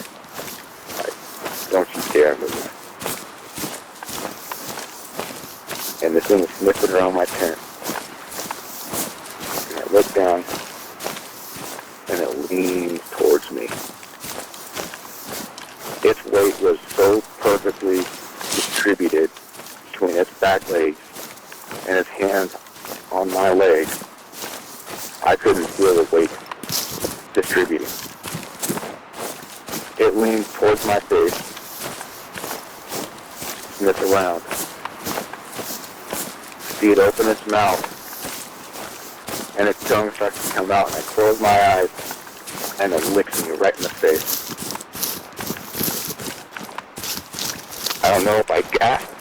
Like, don't you dare move. And this thing was sniffing around my tent. And I look down, and it leans towards me. Its weight was so perfectly distributed between its back legs and its hands on my leg, I couldn't feel the weight distributing. It leaned towards my face, sniffed around. See it open its mouth, and its tongue starts to come out, and I close my eyes, and it licks me right in the face. I don't know if I gasped.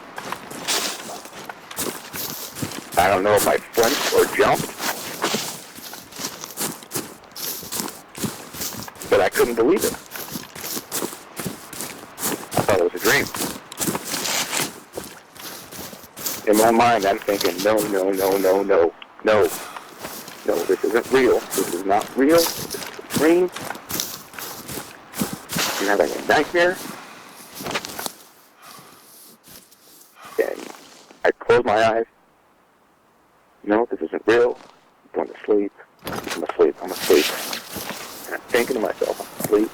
I don't know if I flinched or jumped. But I couldn't believe it. I thought it was a dream. In my mind, I'm thinking, no, this isn't real. This is not real. This is a dream. I'm having a nightmare. And I close my eyes. No, this isn't real. I'm going to sleep. I'm asleep. And I'm thinking to myself, I'm asleep.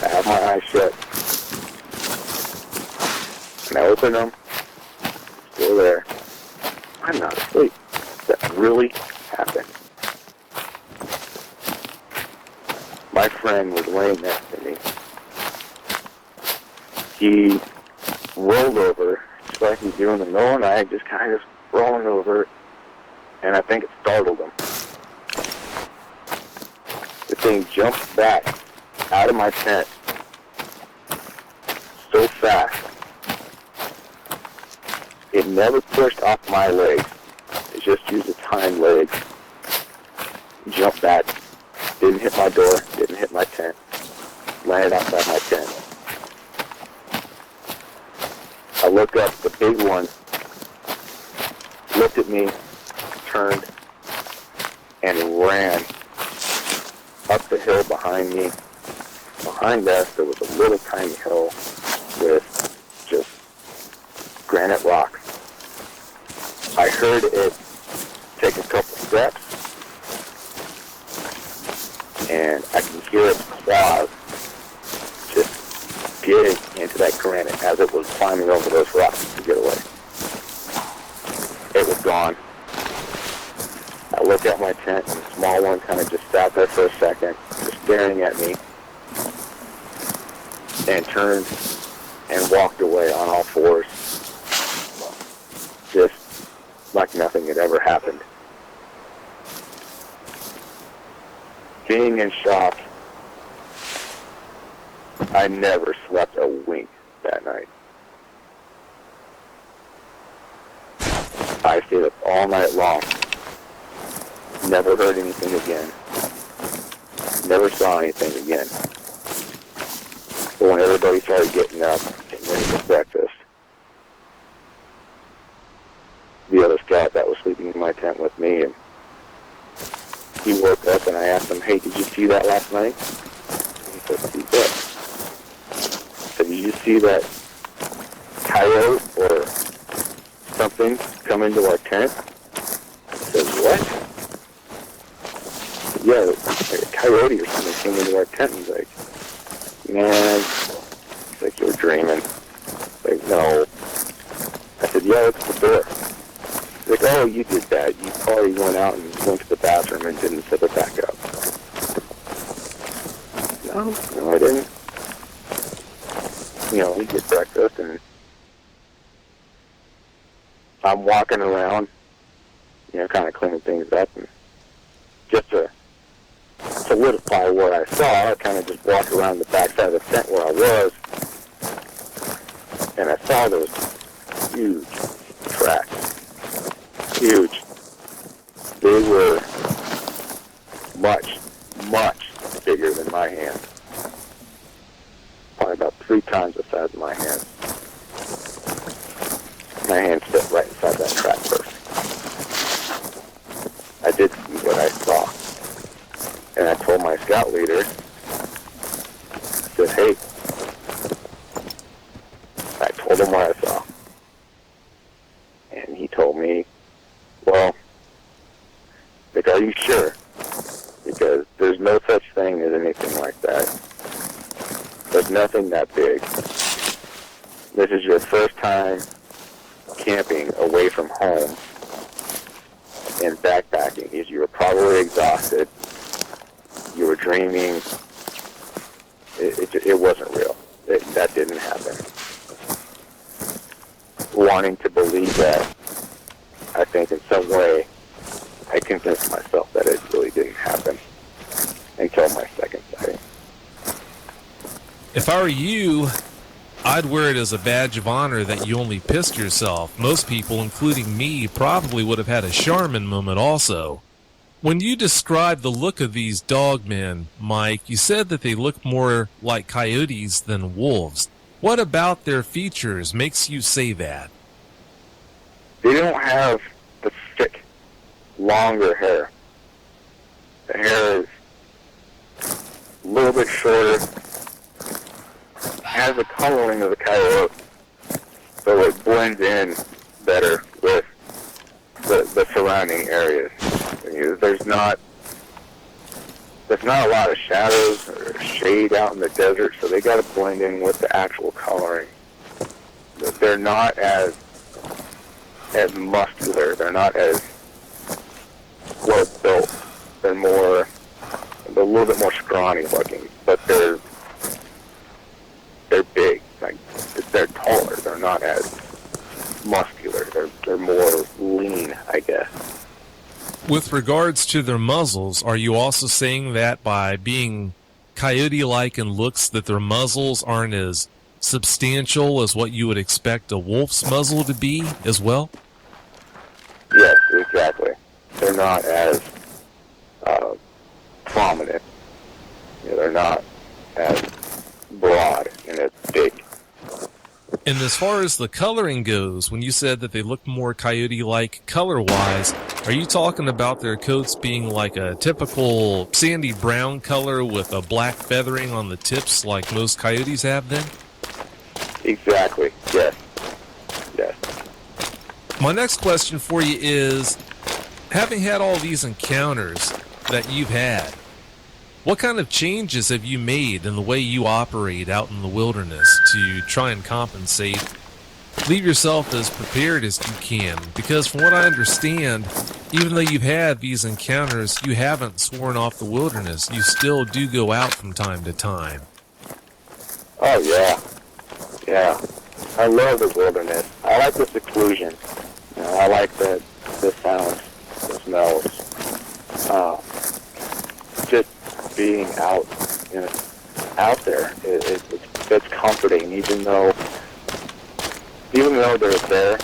I have my eyes shut. And I open them. Still there. I'm not asleep. That really happened. My friend was laying next to me. He rolled over, just like he's doing in the middle of the night, just kind of rolling over, and I think it startled him. The thing jumped back out of my tent so fast. It never pushed off my legs. It just used its hind legs. Jumped back. Didn't hit my door. Didn't hit my tent. Landed outside my tent. I look up. The big one looked at me, turned, and ran up the hill behind me. Behind us, there was a little tiny hill with just granite rocks. I heard it take a couple steps, and I can hear its claws just getting into that granite as it was climbing over those rocks to get away. gone. I looked at my tent, and the small one kind of just sat there for a second, just staring at me, and turned and walked away on all fours, just like nothing had ever happened. Being in shock, I never slept a wink that night. I stayed up all night long. Never heard anything again. Never saw anything again. But when everybody started getting up, getting ready for breakfast, the other scout that was sleeping in my tent with me, and he woke up and I asked him, "Hey, did you see that last night?" And he said, "See what?" I said, "Did you see that coyote or something come into our tent?" He said, "What?" I said, "Yeah, like a coyote or something came into our tent." He's like, "Man," he's like, "you're dreaming." Like, "No." I said, "Yeah, it's the door." He's like, "Oh, you did that. You probably went out and went to the bathroom and didn't zip it back up." No, I didn't. You know, we get breakfast and I'm walking around, you know, kind of cleaning things up, and just to solidify what I saw, I kind of just walked around the backside of the tent where I was, and I saw those huge tracks. Huge. They were much, much bigger than my hand. Probably about 3 times the size of my hand. My hand stepped right inside that track first. I did see what I saw. And I told my scout leader, I said, "Hey," I told him what I saw. And he told me, "Well," like, "are you sure? Because there's no such thing as anything like that. There's nothing that big. This is your first time camping away from home and backpacking. You were probably exhausted. You were dreaming. It wasn't real. That didn't happen." Wanting to believe that, I think in some way, I convinced myself that it really didn't happen until my second sighting. If I were you, I'd wear it as a badge of honor that you only pissed yourself. Most people, including me, probably would have had a Charmin moment also. When you described the look of these dogmen, Mike, you said that they look more like coyotes than wolves. What about their features makes you say that? They don't have the thick, longer hair. The hair is a little bit shorter. Has the coloring of the coyote, so it blends in better with the surrounding areas. There's not a lot of shadows or shade out in the desert, so they got to blend in with the actual coloring. They're not as muscular. They're not as well built. They're a little bit more scrawny looking, but they're big. Like, they're taller. They're not as muscular. They're more lean, I guess. With regards to their muzzles, are you also saying that by being coyote-like in looks that their muzzles aren't as substantial as what you would expect a wolf's muzzle to be as well? Yes, exactly. They're not as prominent. They're not as broad and as big. And as far as the coloring goes, when you said that they look more coyote-like color-wise, are you talking about their coats being like a typical sandy brown color with a black feathering on the tips like most coyotes have then? Exactly, yes. Yes. My next question for you is, having had all these encounters that you've had, what kind of changes have you made in the way you operate out in the wilderness to try and compensate leave yourself as prepared as you can, because from what I understand, even though you've had these encounters, you haven't sworn off the wilderness. You still do go out from time to time. Oh yeah, yeah. I love the wilderness. I like the seclusion. You know, I like the sounds, the smells. Just being out, you know, out there. It's comforting, even though they're there.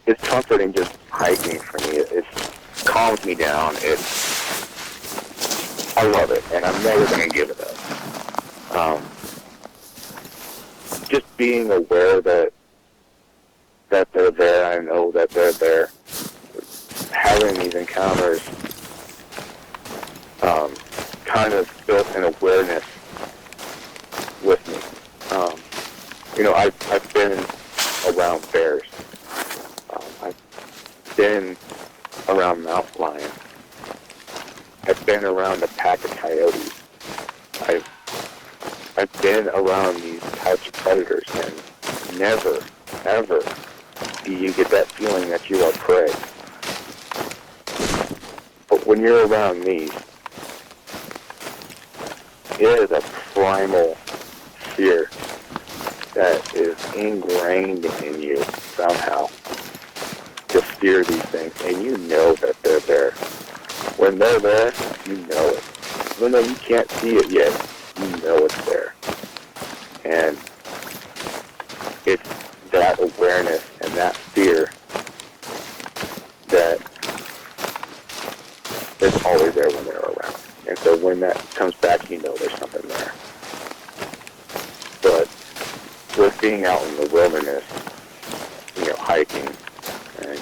It's comforting just hiking for me. It calms me down. I love it, and I'm never going to give it up. Just being aware that they're there, I know that they're there. Having these encounters kind of built an awareness with me. You know, I've been around bears. I've been around mountain lions. I've been around a pack of coyotes. I've been around these types of predators, and never, ever do you get that feeling that you are prey. But when you're around these, it is a primal fear that is ingrained in you somehow to fear these things, and you know that they're there. When they're there, you know it. Even though you can't see it yet, you know it's there. And it's that awareness and that fear that is always there when they're around. And so when that comes back, you know there's something there. But with being out in the wilderness, you know, hiking and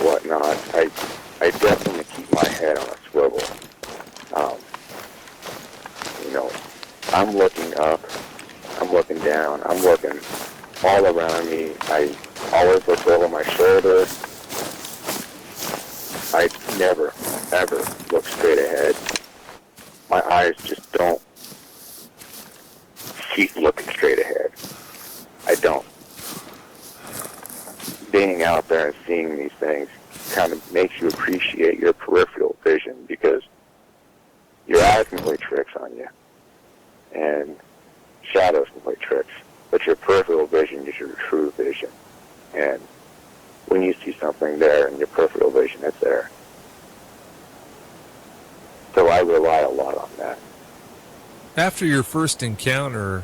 whatnot, I definitely keep my head on a swivel. You know, I'm looking up, I'm looking down, I'm looking all around me. I always look over my shoulder. I never, ever look straight ahead. My eyes just don't keep looking straight ahead. I don't. Being out there and seeing these things kind of makes you appreciate your peripheral vision, because your eyes can play tricks on you, and shadows can play tricks, but your peripheral vision is your true vision. And when you see something there in your peripheral vision, it's there. So I rely a lot on that. After your first encounter,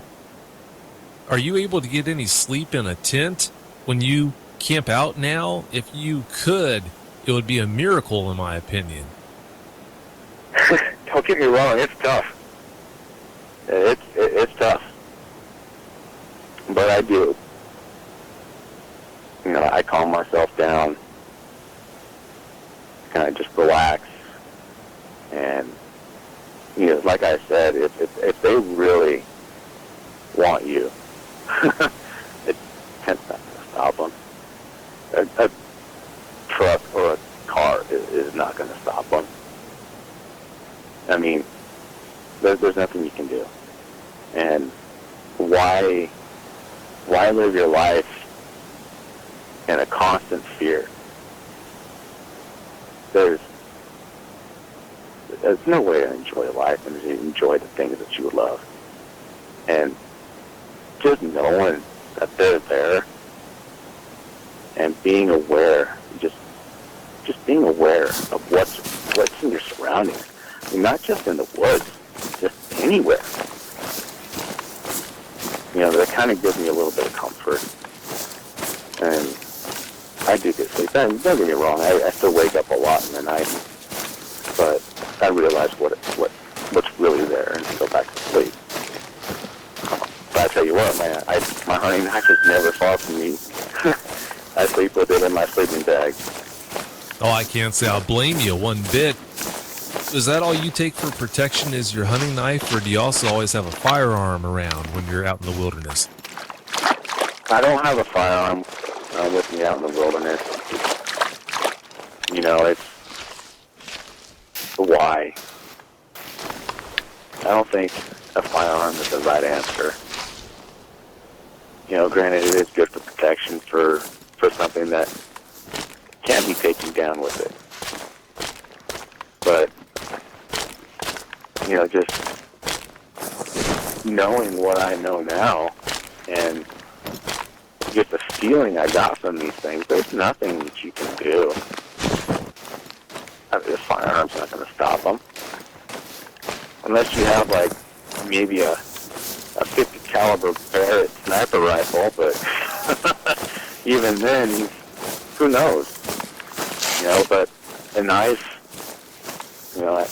are you able to get any sleep in a tent when you camp out now? If you could, it would be a miracle in my opinion. Don't get me wrong, it's tough. It's tough. But I do. You know, I calm myself down, kind of just relax, and, you know, like I said, if they really want you, it tends not to stop them. A truck or a car is not going to stop them. I mean, there's nothing you can do. And why live your life in a constant fear? There's no way to enjoy life and to enjoy the things that you love. And just knowing that they're there and being aware, just being aware of what's in your surroundings. I mean, not just in the woods, just anywhere. You know, that kind of gives me a little bit of comfort. And I do get sleep. Don't get me wrong, I still wake up a lot in the night, but I realize what's really there and go back to sleep. But I tell you what, man, my hunting knife is never far from me. I sleep with it in my sleeping bag. Oh, I can't say I'll blame you one bit. Is that all you take for protection, is your hunting knife, or do you also always have a firearm around when you're out in the wilderness? I don't have a firearm with me out in the wilderness. You know, it's why. I don't think a firearm is the right answer. You know, granted, it is good for protection for something that can be taken down with it. But, you know, just knowing what I know now and just the feeling I got from these things, there's nothing that you can do. I mean, the firearm's not going to stop them. Unless you have, like, maybe a 50 caliber Barrett sniper rifle, but even then, who knows? You know, but a knife, you know,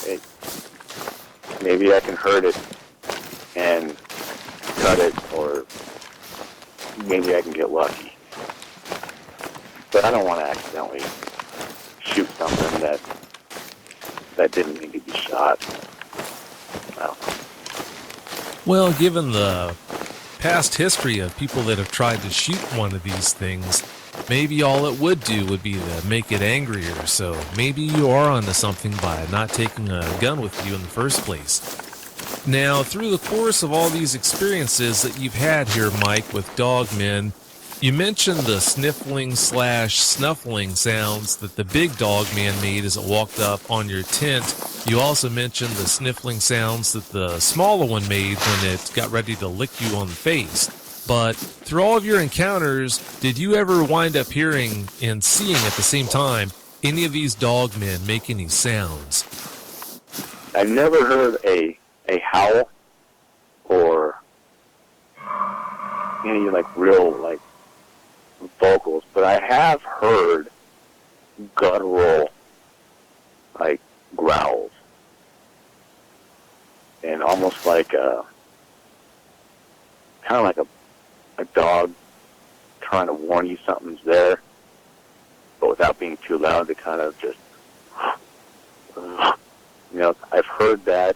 maybe I can hurt it and cut it, or maybe I can get lucky. But I don't want to accidentally shoot something that didn't need to be shot. Well, Well, given the past history of people that have tried to shoot one of these things, maybe all it would do would be to make it angrier. So maybe you are onto something by not taking a gun with you in the first place. Now, through the course of all these experiences that you've had here, Mike, with dogmen, you mentioned the sniffling/snuffling sounds that the big dog man made as it walked up on your tent. You also mentioned the sniffling sounds that the smaller one made when it got ready to lick you on the face. But through all of your encounters, did you ever wind up hearing and seeing at the same time any of these dogmen make any sounds? I've never heard a howl or any, like, real, like, vocals, but I have heard guttural, like, growls, and almost like kind of like a dog trying to warn you something's there, but without being too loud, to kind of just, you know, I've heard that.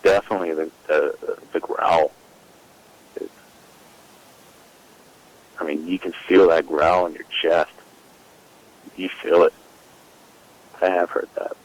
Definitely the growl. I mean, you can feel that growl in your chest. You feel it. I have heard that.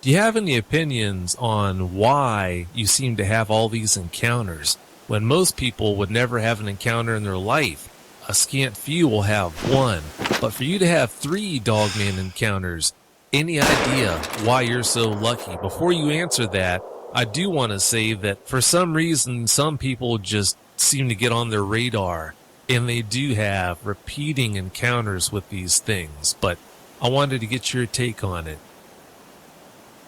Do you have any opinions on why you seem to have all these encounters when most people would never have an encounter in their life? A scant few will have one, but for you to have 3 dogman encounters, any idea why you're so lucky? Before you answer that, I do want to say that for some reason, some people just seem to get on their radar, and they do have repeating encounters with these things, but I wanted to get your take on it.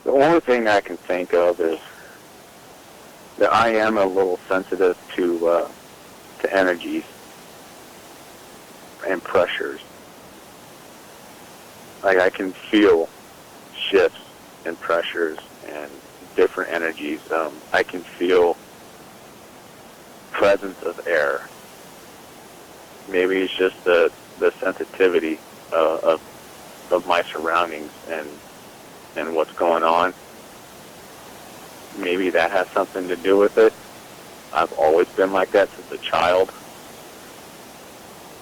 The only thing I can think of is that I am a little sensitive to energies and pressures. Like, I can feel shifts in pressures and different energies. I can feel presence of air. Maybe it's just the sensitivity of my surroundings and what's going on. Maybe that has something to do with it. I've always been like that since a child.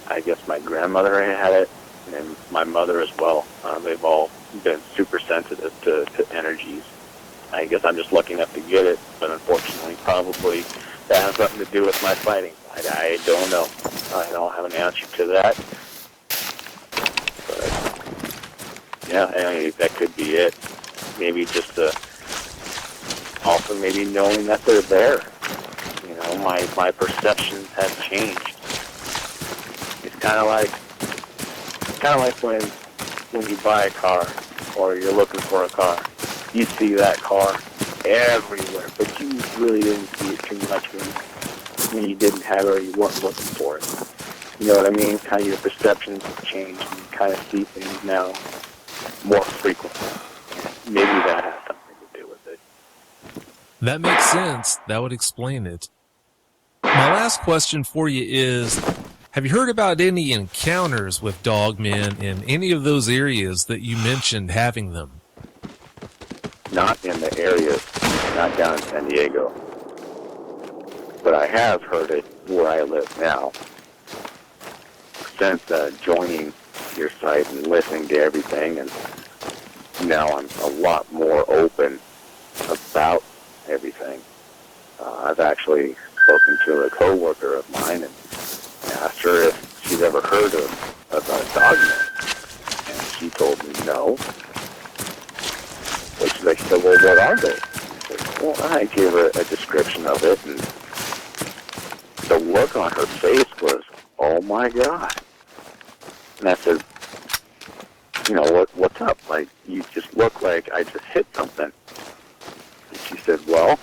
I guess my grandmother had it, and my mother as well. They've all been super sensitive to energies. I guess I'm just lucky enough to get it, but unfortunately, probably that has something to do with my fighting. I don't know. I don't have an answer to that. But, yeah, I mean, that could be it. Maybe just also maybe knowing that they're there. You know, my perceptions have changed. It's kind of like when you buy a car or you're looking for a car. You see that car everywhere, but you really didn't see it too much when you didn't have it or you weren't looking for it. You know what I mean? Kind of your perceptions have changed, and you kind of see things now more frequently. Maybe that has something to do with it. That makes sense. That would explain it. My last question for you is, have you heard about any encounters with dogmen in any of those areas that you mentioned having them? Not in the area, not down in San Diego. But I have heard it where I live now. Since joining your site and listening to everything, and now I'm a lot more open about everything. I've actually spoken to a coworker of mine and asked her if she's ever heard of a dogman, and she told me no. But she said, well, what are they? I said, well, I gave her a description of it, and the look on her face was, oh my God. And I said, what's up? Like, you just look like I just hit something. And she said, well,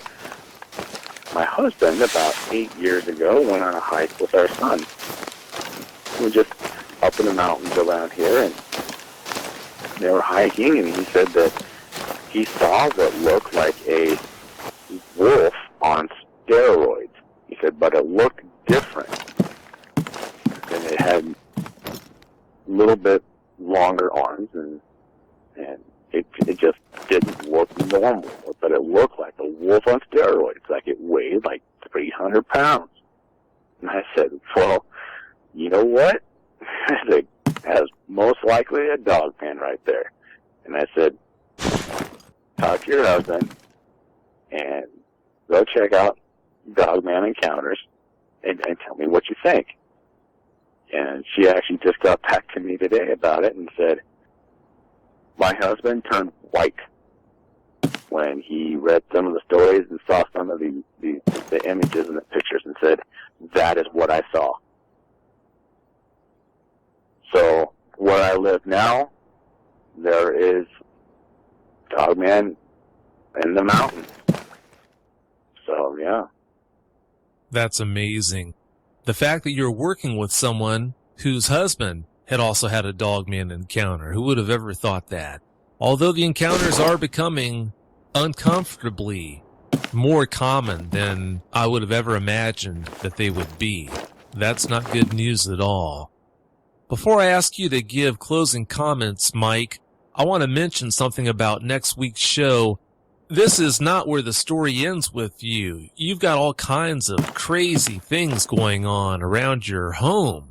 my husband, about 8 years ago, went on a hike with our son. We were just up in the mountains around here, and they were hiking, and he said that he saw what looked like a wolf on steroids. He said, but it looked different. And it had a little bit longer arms, and it just didn't look normal. But it looked like a wolf on steroids, like it weighed like 300 pounds. And I said, well, you know what? That's most likely a dog man right there. And I said, talk to your husband and go check out Dogman Encounters and tell me what you think. And she actually just got back to me today about it and said, my husband turned white when he read some of the stories and saw some of the images and the pictures and said, that is what I saw. So where I live now, there is Dogman in the mountains. So, yeah. That's amazing. The fact that you're working with someone whose husband had also had a dogman encounter. Who would have ever thought that? Although the encounters are becoming uncomfortably more common than I would have ever imagined that they would be. That's not good news at all. Before I ask you to give closing comments, Mike, I want to mention something about next week's show. This is not where the story ends with you. You've got all kinds of crazy things going on around your home.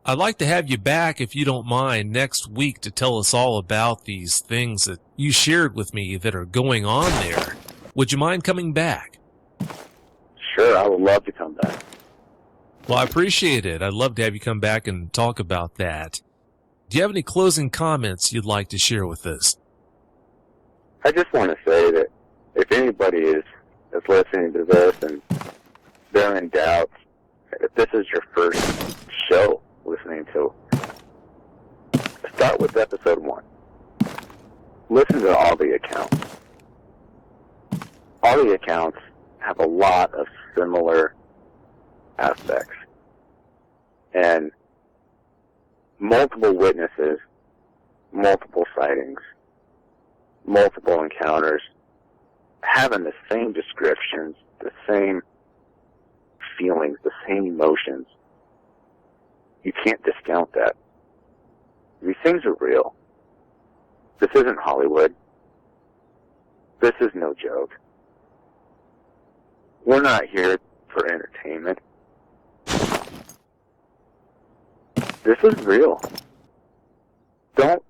I'd like to have you back, if you don't mind, next week to tell us all about these things that you shared with me that are going on there. Would you mind coming back? Sure, I would love to come back. Well, I appreciate it. I'd love to have you come back and talk about that. Do you have any closing comments you'd like to share with us? I just want to say that if anybody is listening to this and they're in doubt, if this is your first show listening to, start with episode 1. Listen to all the accounts. All the accounts have a lot of similar aspects. And multiple witnesses, multiple sightings, multiple encounters, having the same descriptions, the same feelings, the same emotions. You can't discount that. These things are real. This isn't Hollywood. This is no joke. We're not here for entertainment. This is real. Don't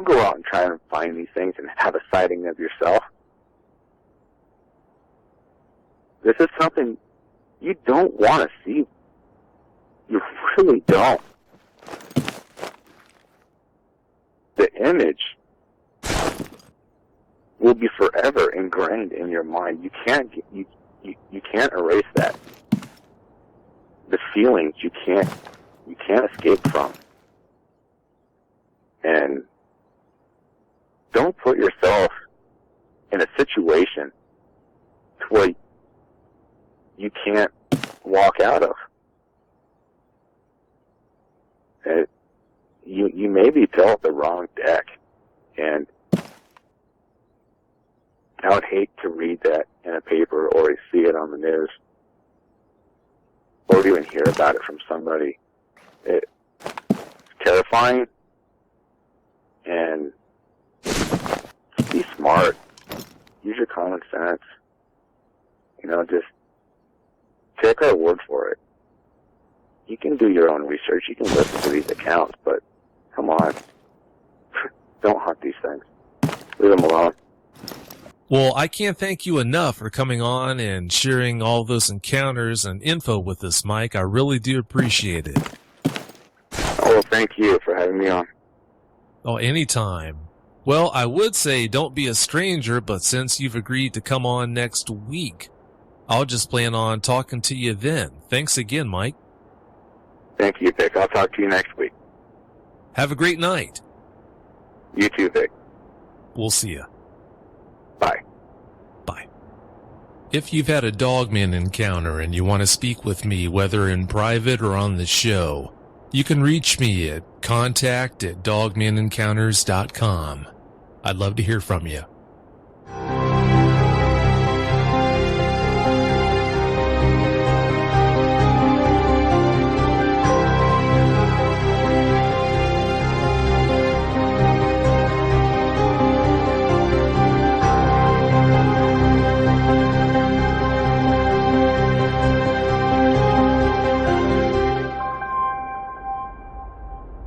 go out and try and find these things and have a sighting of yourself. This is something you don't want to see. You really don't. The image will be forever ingrained in your mind. You can't erase that. The feelings you can't escape from. And don't put yourself in a situation to where you can't walk out of. You may be dealt the wrong deck, and I would hate to read that in a paper or see it on the news or even hear about it from somebody. It's terrifying, and be smart. Use your common sense. Just take our word for it. You can do your own research. You can listen to these accounts, but come on. Don't hunt these things. Leave them alone. Well, I can't thank you enough for coming on and sharing all those encounters and info with us, Mike. I really do appreciate it. Oh, thank you for having me on. Oh, anytime. Well, I would say don't be a stranger, but since you've agreed to come on next week, I'll just plan on talking to you then. Thanks again, Mike. Thank you, Vic. I'll talk to you next week. Have a great night. You too, Vic. We'll see you. Bye. Bye. If you've had a Dogman encounter and you want to speak with me, whether in private or on the show, you can reach me at contact@dogmanencounters.com. I'd love to hear from you.